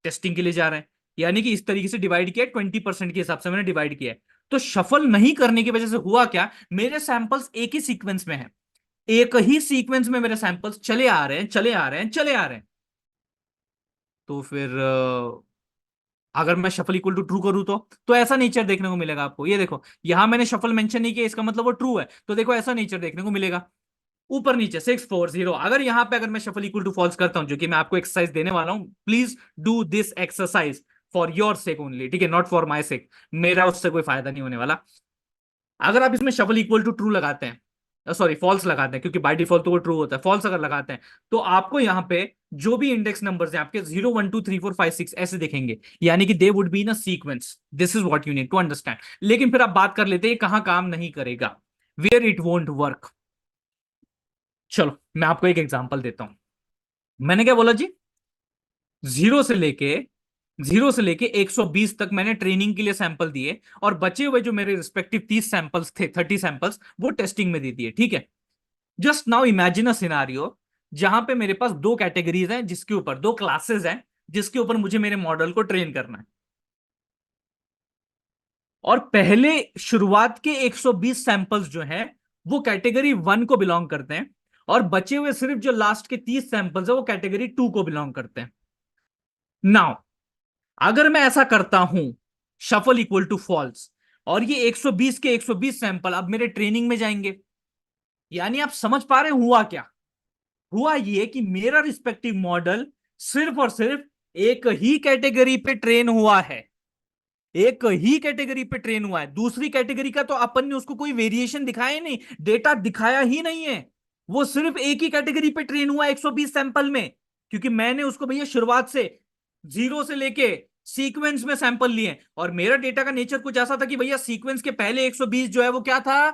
टेस्टिंग के लिए जा रहे हैं। यानी कि इस तरीके से डिवाइड किया, 20% के हिसाब से मैंने डिवाइड किया है। तो शफल नहीं करने की वजह से हुआ क्या, मेरे सैंपल्स एक ही सीक्वेंस में है, एक ही सीक्वेंस में मेरे सैंपल्स चले आ रहे हैं चले आ रहे हैं चले आ रहे हैं। तो फिर अगर मैं शफल इक्वल टू ट्रू करूं तो ऐसा नेचर देखने को मिलेगा आपको। ये देखो यहां मैंने शफल मेंशन नहीं किया, इसका मतलब वो ट्रू है, तो देखो ऐसा नेचर देखने को मिलेगा। ऊपर नीचे 640। अगर यहां पे अगर मैं शफल इक्वल टू फॉल्स करता हूं, जो कि मैं आपको एक्सरसाइज देने वाला हूं, please do this exercise for your sake only, ठीक है, नॉट फॉर माई सेक। मेरा उससे कोई फायदा नहीं होने वाला। अगर आप इसमें शफल इक्वल टू ट्रू लगाते हैं, सॉरी फॉल्स लगाते हैं, क्योंकि बाय डिफॉल्ट तो वो ट्रू होता है, फॉल्स अगर लगाते हैं तो आपको यहाँ पे जो भी इंडेक्स नंबर्स हैं आपके 0 1 2 3 4 5 6 ऐसे दिखेंगे, यानी कि they would be in a sequence. This is what you need to understand. लेकिन फिर आप बात कर लेते हैं कहां काम नहीं करेगा, वेयर इट वोंट वर्क। चलो मैं आपको एक एग्जांपल देता हूं। मैंने क्या बोला जी, जीरो से लेके जीरो से लेके 120 तक मैंने ट्रेनिंग के लिए सैंपल दिए, और बचे हुए जो मेरे रिस्पेक्टिव 30 सैंपल्स थे, 30 सैंपल्स वो टेस्टिंग में दे दिए, ठीक है। Just now imagine a scenario जहां पे मेरे पास दो कैटेगरीज हैं, जिसके ऊपर दो क्लासेस हैं, जिसके ऊपर मुझे मेरे मॉडल को ट्रेन करना है। और पहले शुरुआत के 120 सैंपल्स जो हैं वो कैटेगरी वन को बिलोंग करते हैं, और बचे हुए सिर्फ जो लास्ट के 30 सैंपल्स है वो कैटेगरी टू को बिलोंग करते हैं। नाउ अगर मैं ऐसा करता हूं, शफल इक्वल टू फॉल्स, और ये 120 के 120 सैंपल अब मेरे ट्रेनिंग में जाएंगे, यानी आप समझ पा रहे हैं हुआ क्या? हुआ ये कि मेरा रिस्पेक्टिव मॉडल सिर्फ और सिर्फ एक ही कैटेगरी पे ट्रेन हुआ है, एक ही कैटेगरी पे ट्रेन हुआ है। दूसरी कैटेगरी का तो अपन ने उसको कोई वेरिएशन दिखाया ही नहीं, डेटा दिखाया ही नहीं है। वो सिर्फ एक ही कैटेगरी पे ट्रेन हुआ है 120 सैंपल में, क्योंकि मैंने उसको भैया शुरुआत से जीरो से लेके सीक्वेंस में सैंपल लिए, और मेरा डेटा का नेचर कुछ ऐसा था कि भैया सीक्वेंस के पहले 120 जो है वो क्या था,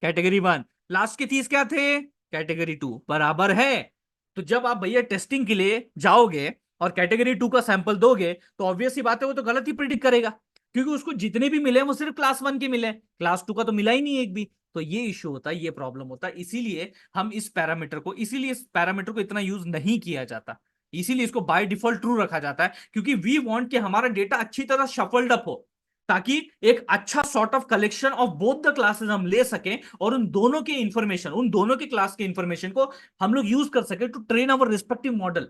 कैटेगरी वन, लास्ट के 30 क्या थे, कैटेगरी टू, बराबर है। तो जब आप भैया टेस्टिंग के लिए जाओगे और कैटेगरी टू का सैंपल दोगे, तो ऑब्वियस सी बात है वो तो गलत ही प्रिडिक्ट करेगा, क्योंकि उसको जितने भी मिले वो सिर्फ क्लास वन के मिले, क्लास टू का तो मिला ही नहीं एक भी। तो ये इश्यू होता है, ये प्रॉब्लम होता है, इसीलिए हम इस पैरामीटर को इतना यूज नहीं किया जाता, इसीलिए इसको बाय डिफॉल्ट ट्रू रखा जाता है, क्योंकि वी वांट कि हमारा डेटा अच्छी तरह शफल्ड अप हो, ताकि एक अच्छा sort of collection of both the classes हम ले सकें, और उन दोनों के इंफॉर्मेशन, उन दोनों के क्लास के इंफॉर्मेशन को हम लोग यूज कर सके to train our respective model.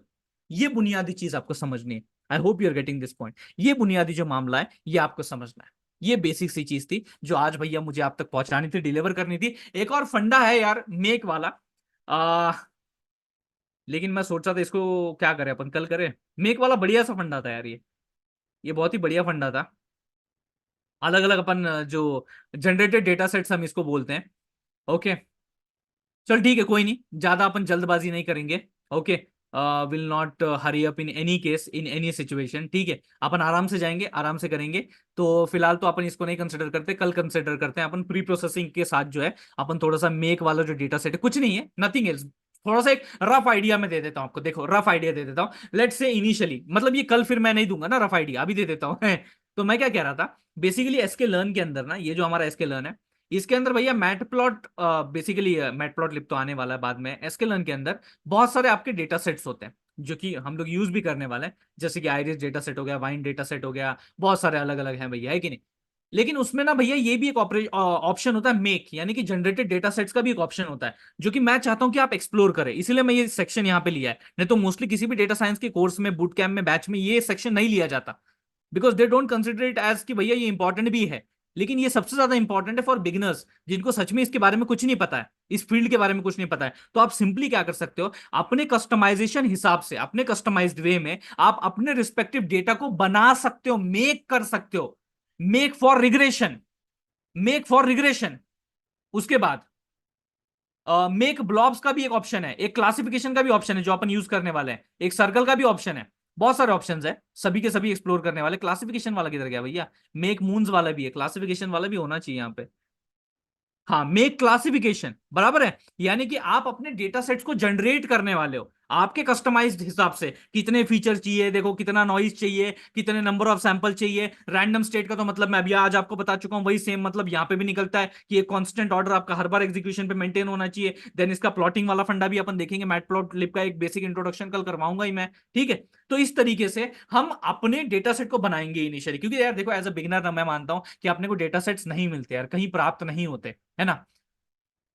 ये बुनियादी चीज आपको समझनी है। I hope you are getting this point. ये बुनियादी जो मामला है ये आपको समझना है। ये बेसिक सी चीज थी जो आज भैया मुझे आप तक पहुंचानी थी, डिलीवर करनी थी। एक और फंडा है यार मेक वाला, आ, लेकिन मैं सोच रहा था इसको क्या करें, अपन कल करें। मेक वाला बढ़िया सा फंडा था यार, ये बहुत ही बढ़िया फंडा था। अलग अलग अपन जो जनरेटेड डेटा सेट्स हम इसको बोलते हैं। ओके, चल ठीक है, कोई नहीं, ज्यादा अपन जल्दबाजी नहीं करेंगे। Okay, will not hurry up in any case, in any situation, ठीक है, अपन आराम से जाएंगे, आराम से करेंगे। तो फिलहाल तो अपन इसको नहीं कंसिडर करते, कल कंसिडर करते हैं अपन प्री प्रोसेसिंग के साथ जो है। अपन थोड़ा सा मेक वाला जो डेटा सेट है, कुछ नहीं है, नथिंग एल्स, थोड़ा सा एक रफ आइडिया में दे देता हूं आपको। देखो रफ आइडिया दे देता हूं, लेट्स से इनिशियली, मतलब ये कल फिर मैं नहीं दूंगा ना, रफ आइडिया अभी दे देता हूं। तो मैं क्या कह रहा था, बेसिकली एसके लर्न के अंदर ना, ये जो हमारा एसके लर्न है, इसके अंदर भैया mat plot, basically matplotlib तो आने वाला है बाद में, एसकेलन के अंदर बहुत सारे आपके डेटा सेट्स होते हैं जो कि हम लोग यूज भी करने वाले हैं, जैसे कि आइरिस डेटा सेट हो गया, वाइन डेटा सेट हो गया, बहुत सारे अलग अलग हैं भैया, है कि नहीं। लेकिन उसमें ना भैया ये भी एक ऑप्शन होता है मेक, यानी कि जनरेटेड डेटा सेट्स का भी एक ऑप्शन होता है, जो कि मैं चाहता हूं कि आप एक्सप्लोर करें, इसीलिए मैं ये सेक्शन यहाँ पे लिया है। नहीं तो मोस्टली किसी भी डेटा साइंस के कोर्स में, बूट कैम्प में, बैच में ये सेक्शन नहीं लिया जाता, because they don't consider it as कि भैया ये इंपॉर्टेंट भी है। लेकिन ये सबसे ज्यादा इंपॉर्टेंट है फॉर बिगिनर्स, जिनको सच में इसके बारे में कुछ नहीं पता है, इस फील्ड के बारे में कुछ नहीं पता है। तो आप सिंपली क्या कर सकते हो, अपने कस्टमाइजेशन हिसाब से, अपने कस्टमाइज्ड वे में आप अपने रिस्पेक्टिव डेटा को बना सकते हो, मेक कर सकते हो। Make for regression, make for regression. उसके बाद मेक ब्लॉब्स का भी एक ऑप्शन है, एक क्लासिफिकेशन का भी ऑप्शन है जो अपन यूज करने वाले हैं, एक सर्कल का भी ऑप्शन है। बहुत सारे ऑप्शंस है, सभी के सभी एक्सप्लोर करने वाले। क्लासिफिकेशन वाला किधर गया भैया, मेक मून्स वाला भी है, क्लासिफिकेशन वाला भी होना चाहिए यहाँ पे। हाँ, मेक क्लासिफिकेशन बराबर है, यानी कि आप अपने डेटा सेट्स को जनरेट करने वाले हो आपके कस्टमाइज्ड हिसाब से, कितने फीचर चाहिए, देखो कितना नॉइज चाहिए, कितने नंबर ऑफ सैंपल चाहिए। रैंडम स्टेट का तो मतलब मैं अभी आज आपको बता चुका हूं, वही सेम मतलब यहाँ पे भी निकलता है कि एक कांस्टेंट ऑर्डर आपका हर बार एग्जीक्यूशन पे मेंटेन होना चाहिए। देन इसका प्लॉटिंग वाला फंडा भी अपन देखेंगे, मैट प्लॉट लिप का एक बेसिक इंट्रोडक्शन कल करवाऊंगा ही मैं, ठीक है। तो इस तरीके से हम अपने डेटा सेट को बनाएंगे इनिशियली, क्योंकि यार देखो एज अ बिगिनर मैं मानता हूं कि अपने को डेटा सेट्स नहीं मिलते यार, कहीं प्राप्त नहीं होते, है ना।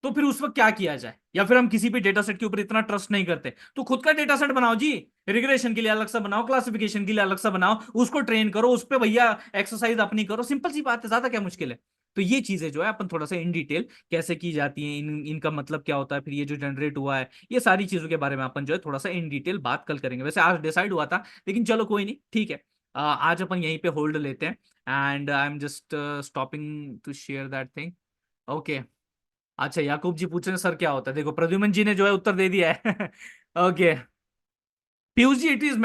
तो फिर उस वक्त क्या किया जाए, या फिर हम किसी भी डेटा सेट के ऊपर इतना ट्रस्ट नहीं करते, तो खुद का डेटा सेट बनाओ जी। रिग्रेशन के लिए अलग सा बनाओ, क्लासिफिकेशन के लिए अलग सा बनाओ, उसको ट्रेन करो, उस पर भैया एक्सरसाइज अपनी करो, सिंपल सी बात है, ज्यादा क्या मुश्किल है। तो ये चीजें जो है अपन थोड़ा सा इन डिटेल कैसे की जाती हैं, इनका मतलब क्या होता है, फिर ये जो जनरेट हुआ है, ये सारी चीजों के बारे में अपन जो है थोड़ा सा इन डिटेल बात कल करेंगे। वैसे आज डिसाइड हुआ था, लेकिन चलो कोई नहीं, ठीक है। आज अपन यहीं पे होल्ड लेते हैं, and I am just stopping to share that thing. Okay, अच्छा याकूब जी पूछ रहे हैं सर क्या होता है, देखो प्रद्युमन जी ने जो है उत्तर दे दिया है। Okay, Piyush ji, it is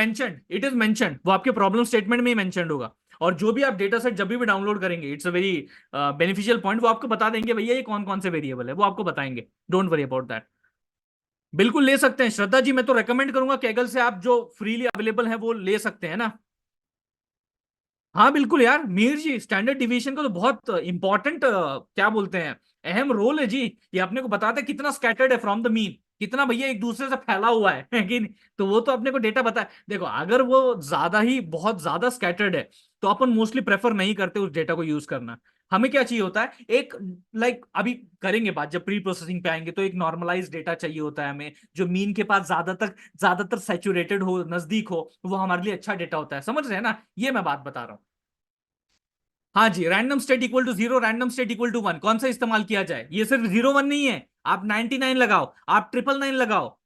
mentioned, वो आपके प्रॉब्लम स्टेटमेंट में ही मेंशनड होगा। और जो भी आप डेटा सेट जब भी डाउनलोड करेंगे, it's a very beneficial point, वो आपको बता देंगे भैया ये कौन कौन से वेरिएबल है, वो आपको बताएंगे, डोंट वरी अबाउट दैट। बिल्कुल ले सकते हैं श्रद्धा जी, मैं तो रेकमेंड करूंगा कैगल से आप जो फ्रीली अवेलेबल है वो ले सकते हैं ना। हाँ बिल्कुल यार, मीर जी स्टैंडर्ड डिविएशन का तो बहुत इंपॉर्टेंट क्या बोलते हैं, अहम रोल है जी। ये अपने को बताता है कितना स्कैटर्ड है फ्रॉम द मीन, कितना भैया एक दूसरे से फैला हुआ है कि नहीं? तो वो तो अपने को डेटा बता है। देखो अगर वो ज्यादा ही बहुत ज्यादा स्कैटर्ड है तो अपन मोस्टली प्रेफर नहीं करते उस डेटा को यूज करना। हमें क्या चाहिए होता है एक, लाइक अभी करेंगे बात जब प्री प्रोसेसिंग पे आएंगे, तो एक नॉर्मलाइज डेटा चाहिए होता है हमें, जो मीन के पास ज्यादातर सैचुरेटेड हो, नजदीक हो, वो हमारे लिए अच्छा डेटा होता है। समझ रहे हैं ना, ये मैं बात बता रहा हूँ। हाँ जी, random state equal to zero, random state equal to one, कौन सा इस्तेमाल किया जाए? ये सिर्फ जीरो वन नहीं है, आप 99 लगाओ, आप ट्रिपल नाइन लगाओ,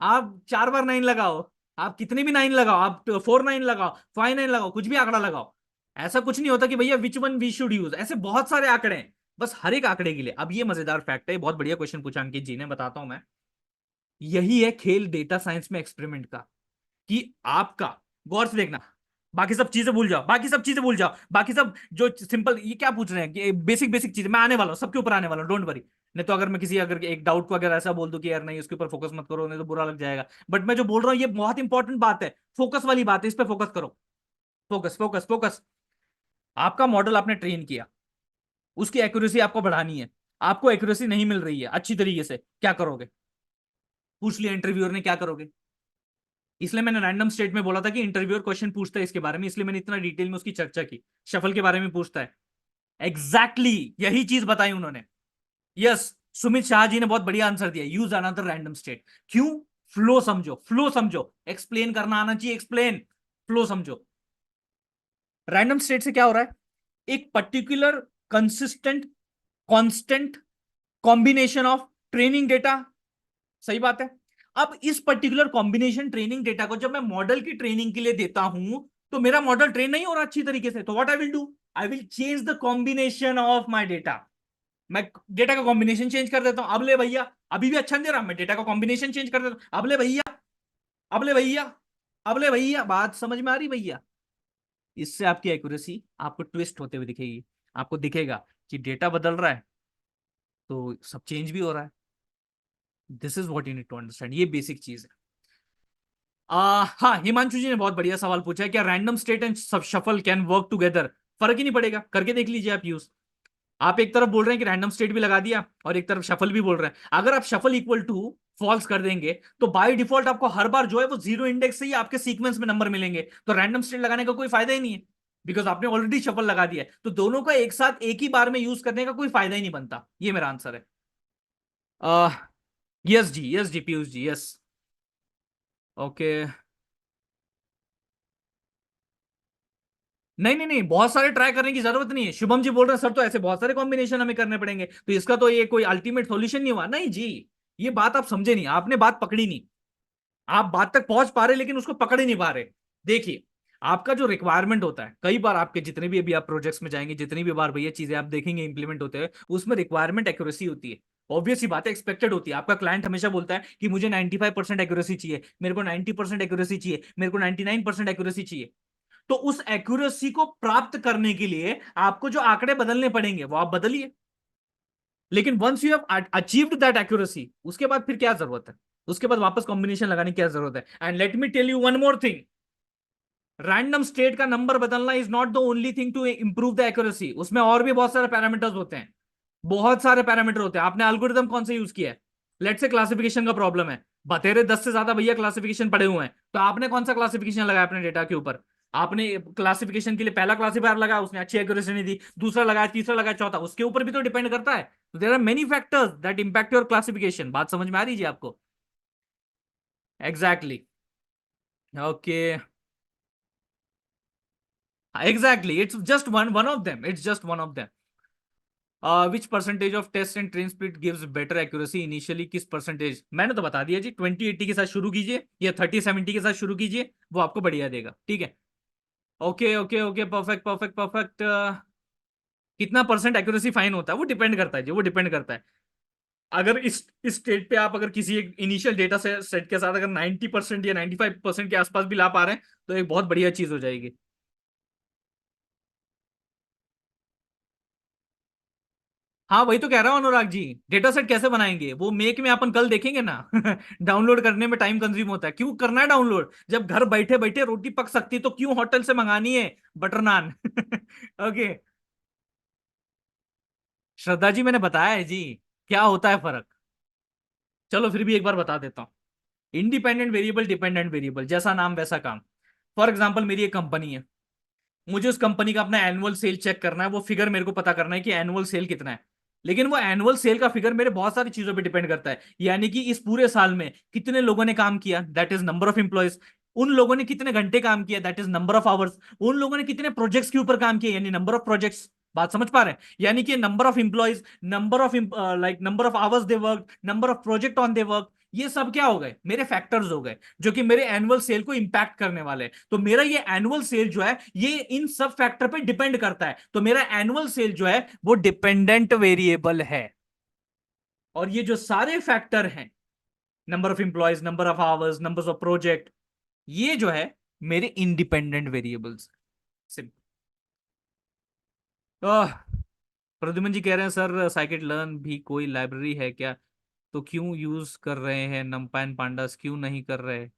आप चार बार नाइन लगाओ, आप कितने भी नाइन लगाओ, आप फोर नाइन लगाओ, फाइव नाइन लगाओ, कुछ भी आंकड़ा लगाओ। ऐसा कुछ नहीं होता कि भैया which one we should use, ऐसे बहुत सारे आंकड़े हैं, बस हर एक आंकड़े के लिए। अब ये मजेदार फैक्ट है, बहुत बढ़िया क्वेश्चन पूछा अंकित जी ने, बताता हूं मैं। यही है खेल डेटा साइंस में एक्सपेरिमेंट का, कि आपका, गौर से देखना, बाकी सब चीजें भूल जाओ, बाकी सब चीजें भूल जाओ, बाकी सब जो सिंपल, ये क्या पूछ रहे हैं कि बेसिक बेसिक चीजें, मैं आने वाला हूं सबके ऊपर आने वाला हूं, डोंट वरी। नहीं तो अगर मैं किसी अगर एक डाउट को अगर ऐसा बोल दूं कि यार नहीं उसके ऊपर फोकस मत करो, नहीं तो बुरा लग जाएगा, बट मैं जो बोल रहा हूं ये बहुत इंपॉर्टेंट बात है, फोकस वाली बात है, इस पर फोकस करो। Focus focus focus. आपका मॉडल आपने ट्रेन किया, उसकी एक्यूरेसी आपको बढ़ानी है, आपको एक्यूरेसी नहीं मिल रही है अच्छी तरीके से, क्या करोगे? पूछ लिया इंटरव्यूअर ने, क्या करोगे? इसलिए मैंने रैंडम स्टेट में बोला था कि इंटरव्यूअर क्वेश्चन पूछता है इसके बारे में, इसलिए मैंने इतना डिटेल में उसकी चर्चा की। शफल के बारे में पूछता है, एग्जैक्टली यही चीज बताई उन्होंने। यस, सुमित शाह जी ने बहुत बढ़िया आंसर दिया, यूज अनदर रैंडम स्टेट। क्यों? फ्लो समझो, फ्लो समझो, एक्सप्लेन करना आना चाहिए, एक्सप्लेन, फ्लो समझो। रैंडम स्टेट से क्या हो रहा है? एक particular consistent constant combination of training data, सही बात है। अब इस पर्टिकुलर कॉम्बिनेशन ट्रेनिंग डेटा को जब मैं मॉडल की ट्रेनिंग के लिए देता हूं, तो मेरा मॉडल ट्रेन नहीं हो रहा अच्छी तरीके से, तो what I will do, I will change the combination of my data. मैं डेटा का कॉम्बिनेशन चेंज कर देता हूं, अब ले भैया, अभी भी अच्छा नहीं दे रहा, मैं डेटा का कॉम्बिनेशन चेंज कर देता हूं, अब ले भैया, अब ले भैया, अब ले भैया, बात समझ में आ रही भैया? इससे आपकी एक्यूरेसी आपको ट्विस्ट होते हुए दिखेगी, आपको दिखेगा कि डेटा बदल रहा है तो सब चेंज भी हो रहा है। This is what you need to understand, ये बेसिक चीज है। हाँ, हिमांशु जी ने बहुत बढ़िया सवाल पूछा है, क्या random state and shuffle can work together? फर्क ही नहीं पड़ेगा, करके देख लीजिए आप यूज। आप एक तरफ बोल रहे हैं कि रैंडम स्टेट भी लगा दिया, और एक तरफ शफल भी बोल रहे हैं, अगर आप शफल इक्वल टू फॉल्स कर देंगे तो बाय डिफॉल्ट आपको हर बार जो है वो जीरो इंडेक्स से ही आपके सीक्वेंस में नंबर मिलेंगे, तो रैंडम स्टेट लगाने का कोई फायदा ही नहीं है, बिकॉज आपने ऑलरेडी शफल लगा दिया है, तो दोनों का एक साथ एक ही बार में यूज करने का कोई फायदा ही नहीं बनता। ये मेरा आंसर है। यस जी, यस जी, पीयूष जी, यस। ओके। नहीं नहीं नहीं, बहुत सारे ट्राई करने की जरूरत नहीं है, शुभम जी बोल रहे हैं सर तो ऐसे बहुत सारे कॉम्बिनेशन हमें करने पड़ेंगे, तो इसका तो ये कोई अल्टीमेट सॉल्यूशन नहीं हुआ, नहीं जी। ये बात आप समझे नहीं, आपने बात पकड़ी नहीं। आप बात तक पहुंच पा रहे लेकिन उसको पकड़ ही नहीं पा रहे। देखिए, आपका जो रिक्वायरमेंट होता है, कई बार आपके जितने भी अभी आप प्रोजेक्ट्स में जाएंगे, जितनी भी बार भैया चीजें आप देखेंगे इंप्लीमेंट होते हैं, उसमें रिक्वायरमेंट एक्यूरेसी होती है। ऑब्वियस ही बात है, एक्सपेक्टेड होती है, आपका क्लाइंट हमेशा बोलता है कि मुझे 95% एक्यूरेसी चाहिए, मेरे को 90% एक्यूरेसी चाहिए, मेरे को 99% एक्यूरेसी चाहिए। तो उस एक्यूरेसी को प्राप्त करने के लिए आपको जो आंकड़े बदलने पड़ेंगे वो आप बदलिए, लेकिन once you have achieved that accuracy, उसके बाद फिर क्या जरूरत है? उसके बाद वापस कॉम्बिनेशन लगाने की क्या जरूरत है? And let me tell you one more thing, random state का नंबर बदलना is not the only thing to improve the accuracy, उसमें और भी बहुत सारे पैरामीटर्स होते हैं, बहुत सारे पैरामीटर होते हैं। आपने एल्गोरिदम कौन सा यूज किया है? लेट से क्लासिफिकेशन का प्रॉब्लम है, बतेरे 10 से ज्यादा भैया क्लासिफिकेशन पड़े हुए हैं, तो आपने कौन सा क्लासिफिकेशन लगाया अपने डेटा के ऊपर? आपने क्लासिफिकेशन के लिए पहला क्लासिफायर लगाया, उसने अच्छी एक्यूरेसी नहीं दी, दूसरा लगाया, तीसरा लगाया, चौथा, उसके ऊपर भी तो डिपेंड करता है। तो there are many factors that impact your classification, बात समझ में आ रही है आपको? Exactly. Okay. Exactly, it's just one of them, it's just one of them. Which percentage of test and train speed gives better accuracy initially, किस परसेंटेज? मैंने तो बता दिया जी, 2080 के साथ शुरू कीजिए या 3070 के साथ शुरू कीजिए, वो आपको बढ़िया देगा, ठीक है। Okay okay okay, perfect perfect perfect. कितना परसेंट एक्यूरेसी फाइन होता है? वो डिपेंड करता है जी, वो डिपेंड करता है। अगर इस स्टेट पे आप अगर किसी एक इनिशियल डेटा से सेट के साथ अगर 90% या 95% के आसपास भी ला पा रहे हैं, तो एक बहुत बढ़िया चीज हो जाएगी। हाँ वही तो कह रहा हूँ अनुराग जी, डेटा सेट कैसे बनाएंगे वो मेक में अपन कल देखेंगे ना। डाउनलोड करने में टाइम कंज्यूम होता है, क्यों करना है डाउनलोड, जब घर बैठे बैठे रोटी पक सकती तो क्यों होटल से मंगानी है बटर नान? ओके। श्रद्धा जी मैंने बताया है जी क्या होता है फर्क। चलो फिर भी एक बार बता देता हूँ। इंडिपेंडेंट वेरिएबल, डिपेंडेंट वेरिएबल, जैसा नाम वैसा काम। फॉर एग्जाम्पल मेरी एक कंपनी है, मुझे उस कंपनी का अपना एनुअल सेल चेक करना है, वो फिगर मेरे को पता करना है कि एनुअल सेल कितना है। लेकिन वो एनुअल सेल का फिगर मेरे बहुत सारी चीजों पे डिपेंड करता है, यानी कि इस पूरे साल में कितने लोगों ने काम किया, that is number of employees. उन लोगों ने कितने घंटे काम किया, that is number of hours. उन लोगों ने कितने प्रोजेक्ट्स के ऊपर काम किया, यानी नंबर ऑफ प्रोजेक्ट्स। बात समझ पा रहे हैं? यानी कि number of employees, number of like number of hours they work, number of project on they work, ये सब क्या हो गए, मेरे फैक्टर्स हो गए जो कि मेरे एनुअल सेल को इंपैक्ट करने वाले हैं। तो मेरा ये एनुअल सेल जो है ये इन सब फैक्टर पे डिपेंड करता है, तो मेरा एनुअल सेल जो है वो डिपेंडेंट वेरिएबल है। और ये जो सारे फैक्टर हैं, number of employees, number of hours, number of project, ये जो है मेरे इंडिपेंडेंट वेरिएबल्स। सिंपल। प्रद्युमन जी कह रहे हैं सर साइकिट लर्न भी कोई लाइब्रेरी है क्या, तो क्यों यूज कर रहे हैं, नमपैन पांडास क्यों नहीं कर रहे?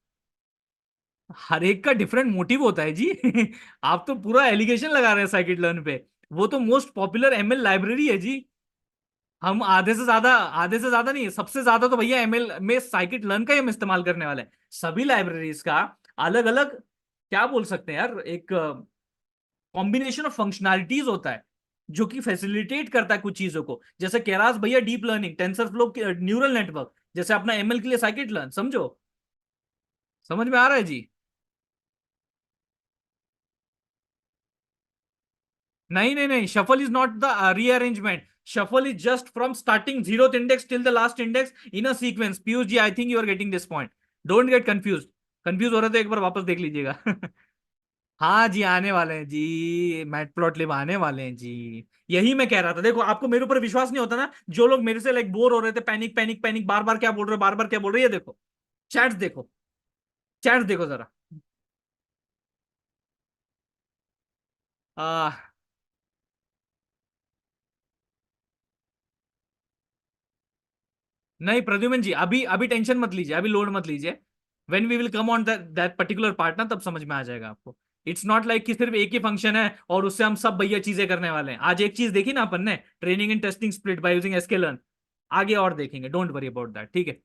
हर एक का डिफरेंट मोटिव होता है जी। आप तो पूरा एलिगेशन लगा रहे हैं साइकिट लर्न पे। वो तो मोस्ट पॉपुलर एमएल लाइब्रेरी है जी। हम आधे से ज्यादा नहीं, सबसे ज्यादा तो भैया एमएल में साइकिट लर्न का ही हम इस्तेमाल करने वाले हैं। सभी लाइब्रेरीज का अलग अलग, क्या बोल सकते हैं यार, एक कॉम्बिनेशन ऑफ फंक्शनैलिटीज होता है जो कि फैसिलिटेट करता है कुछ चीजों को। जैसे केरास भैया deep learning, tensor flow neural network, जैसे अपना एमएल के लिए साइकिट लर्न, समझो। समझ में आ रहा है जी? नहीं नहीं नहीं, shuffle is not the rearrangement. Shuffle is just from starting zeroth index till the last index in a sequence. Piyush ji I think you are getting this point. Don't get confuse. Confuse हो रहे तो एक बार वापस देख लीजिएगा। हाँ जी आने वाले हैं जी, मैटप्लॉटलिब आने वाले हैं जी। यही मैं कह रहा था, देखो आपको मेरे ऊपर विश्वास नहीं होता ना, जो लोग मेरे से लाइक बोर हो रहे थे, पैनिक पैनिक पैनिक, बार बार क्या बोल रहे हो, बार बार क्या बोल रहे हो, ये देखो चैट्स देखो, चैट्स देखो जरा। आ, नहीं प्रद्युमन जी, अभी अभी टेंशन मत लीजिए, अभी लोड मत लीजिए। When we will come on that particular part ना, तब समझ में आ जाएगा आपको। इट्स नॉट लाइक कि सिर्फ एक ही फंक्शन है और उससे हम सब भैया चीजें करने वाले हैं। आज एक चीज देखी ना अपन ने, training and testing split by using SQL. आगे और देखेंगे, डोंट वरी अबाउट दैट, ठीक है।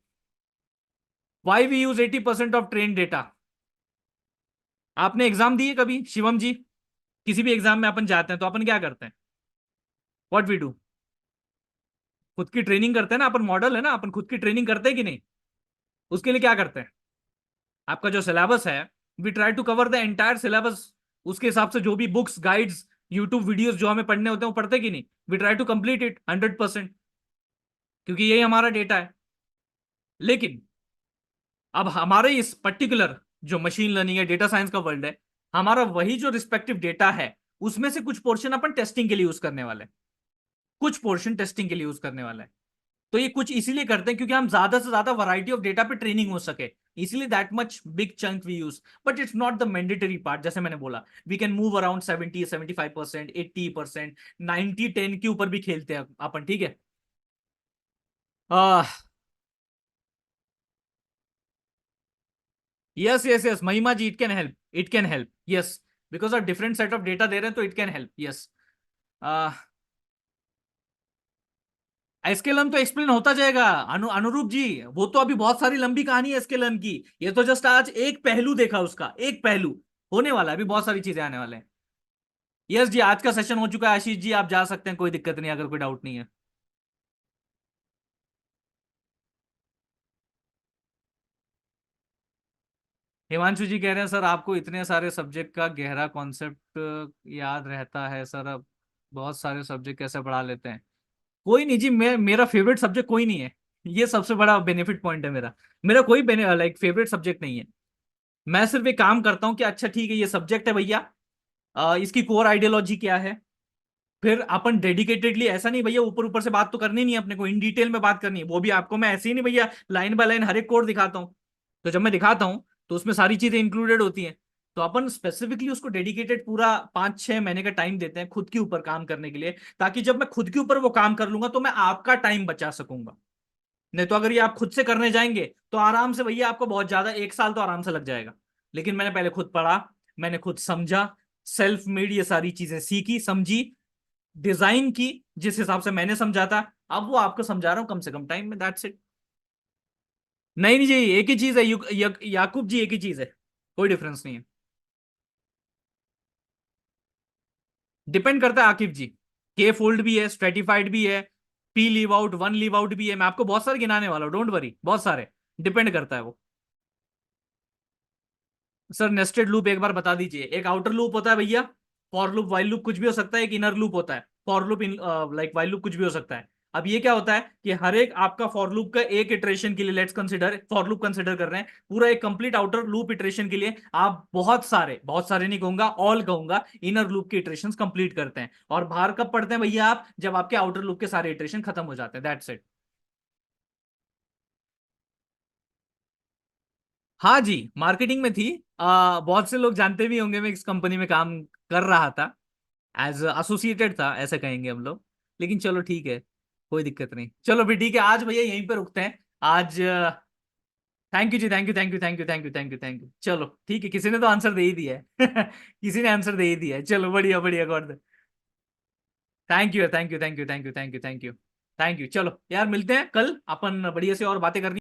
Why we use 80% of train data. आपने एग्जाम दिए कभी शिवम जी? किसी भी एग्जाम में अपन जाते हैं तो अपन क्या करते हैं? What we do? खुद की ट्रेनिंग करते हैं ना अपन, मॉडल है ना, अपन खुद की ट्रेनिंग करते हैं कि नहीं? उसके लिए क्या करते हैं? आपका जो सिलेबस है, we try to cover the entire syllabus. उसके हिसाब से जो भी बुक्स, गाइड्स, यूट्यूब वीडियोस जो हमें पढ़ने होते हैं वो पढ़ते कि नहीं? We try to complete it 100%, क्योंकि यही हमारा डेटा है। लेकिन अब हमारे इस पर्टिकुलर जो मशीन लर्निंग है, डेटा साइंस का वर्ल्ड है, हमारा वही जो रिस्पेक्टिव डेटा है उसमें से कुछ पोर्शन अपन टेस्टिंग के लिए यूज करने वाले हैं, कुछ पोर्शन टेस्टिंग के लिए यूज करने वाला है। तो ये कुछ इसीलिए करते हैं क्योंकि हम ज्यादा से ज्यादा वैरायटी ऑफ डेटा पे ट्रेनिंग हो सके, इसलिए that much big chunk we use. But it's not the mandatory part, जैसे मैंने बोला वी कैन मूव अराउंड 70-75%, 80%, 90-10 के ऊपर भी खेलते हैं अपन, ठीक है। Yes yes yes Mahima ji, it can help, it can help, yes. Because of different set of data दे रहे हैं तो इट कैन हेल्प, यस। एस्केलन तो एक्सप्लेन होता जाएगा। अनुरूप जी, वो तो अभी बहुत सारी लंबी कहानी है एस्केलन की। ये तो जस्ट आज एक पहलू देखा उसका, एक पहलू। होने वाला है अभी, बहुत सारी चीजें आने वाले हैं। यस जी, आज का सेशन हो चुका है, आशीष जी आप जा सकते हैं, कोई दिक्कत नहीं अगर कोई डाउट नहीं है। हिमांशु जी कह रहे हैं सर आपको इतने सारे सब्जेक्ट का गहरा कॉन्सेप्ट याद रहता है सर, अब बहुत सारे सब्जेक्ट कैसे पढ़ा लेते हैं? कोई नहीं जी, मैं मेरा फेवरेट सब्जेक्ट कोई नहीं है। ये सबसे बड़ा बेनिफिट पॉइंट है मेरा। मेरा कोई लाइक फेवरेट सब्जेक्ट नहीं है। मैं सिर्फ एक काम करता हूँ कि अच्छा ठीक है ये सब्जेक्ट है भैया, इसकी कोर आइडियोलॉजी क्या है। फिर अपन डेडिकेटेडली, ऐसा नहीं भैया ऊपर ऊपर से बात तो करनी नहीं है अपने को, इन डिटेल में बात करनी है, वो भी आपको मैं ऐसे ही नहीं भैया लाइन बाय लाइन हर एक कोड दिखाता हूँ। तो जब मैं दिखाता हूँ तो उसमें सारी चीजें इंक्लूडेड होती हैं। तो अपन स्पेसिफिकली उसको डेडिकेटेड पूरा 5-6 महीने का टाइम देते हैं खुद के ऊपर काम करने के लिए, ताकि जब मैं खुद के ऊपर वो काम कर लूंगा तो मैं आपका टाइम बचा सकूंगा। नहीं तो अगर ये आप खुद से करने जाएंगे तो आराम से भैया आपको बहुत ज्यादा, 1 साल तो आराम से लग जाएगा। लेकिन मैंने पहले खुद पढ़ा, मैंने खुद समझा, सेल्फ मेड ये सारी चीजें सीखी समझी, डिजाइन की जिस हिसाब से मैंने समझा था, अब वो आपको समझा रहा हूं कम से कम टाइम में, दैट्स इट। नहीं नहीं जी, एक ही चीज है, याकूब जी, एक ही चीज है, कोई डिफरेंस नहीं है। डिपेंड करता है आकिब जी। के फोल्ड भी है, स्ट्रेटिफाइड भी है, P leave out, one leave out भी है, मैं आपको बहुत सारे गिनाने वाला हूँ, डोंट वरी, बहुत सारे। डिपेंड करता है वो। सर नेस्टेड लूप एक बार बता दीजिए। एक आउटर लूप होता है भैया, फॉर लूप वाइल लूप कुछ भी हो सकता है, एक इनर लूप होता है, for loop like while loop कुछ भी हो सकता है। अब ये क्या होता है कि हर एक आपका फॉर लूप का एक इटरेशन के लिए, let's consider for loop consider कर रहे हैं, पूरा एक कंप्लीट आउटर लूप इटरेशन के लिए आप बहुत सारे नहीं कहूंगा, ऑल कहूंगा, इनर लूप के इटरेशन कंप्लीट करते हैं। और बाहर कब पढ़ते हैं भैया आप? जब आपके आउटर लूप के सारे इटरेशन खत्म हो जाते हैं, दैट्स इट। हाँ जी, मार्केटिंग में थी। बहुत से लोग जानते भी होंगे, मैं इस कंपनी में काम कर रहा था, एज एसोसिएटेड था, ऐसा कहेंगे हम लोग। लेकिन चलो ठीक है, कोई दिक्कत नहीं, चलो भी ठीक है, आज भैया यहीं पे रुकते हैं आज। थैंक यू जी, thank you, thank you, thank you, thank you, thank you, thank you. चलो ठीक है, किसी ने तो आंसर दे ही दिया है किसी ने आंसर दे ही दिया है, चलो बढ़िया बढ़िया, God. Thank you, thank you, thank you, thank you, thank you, thank you, thank you. चलो यार, मिलते हैं कल, अपन बढ़िया से और बातें करनी।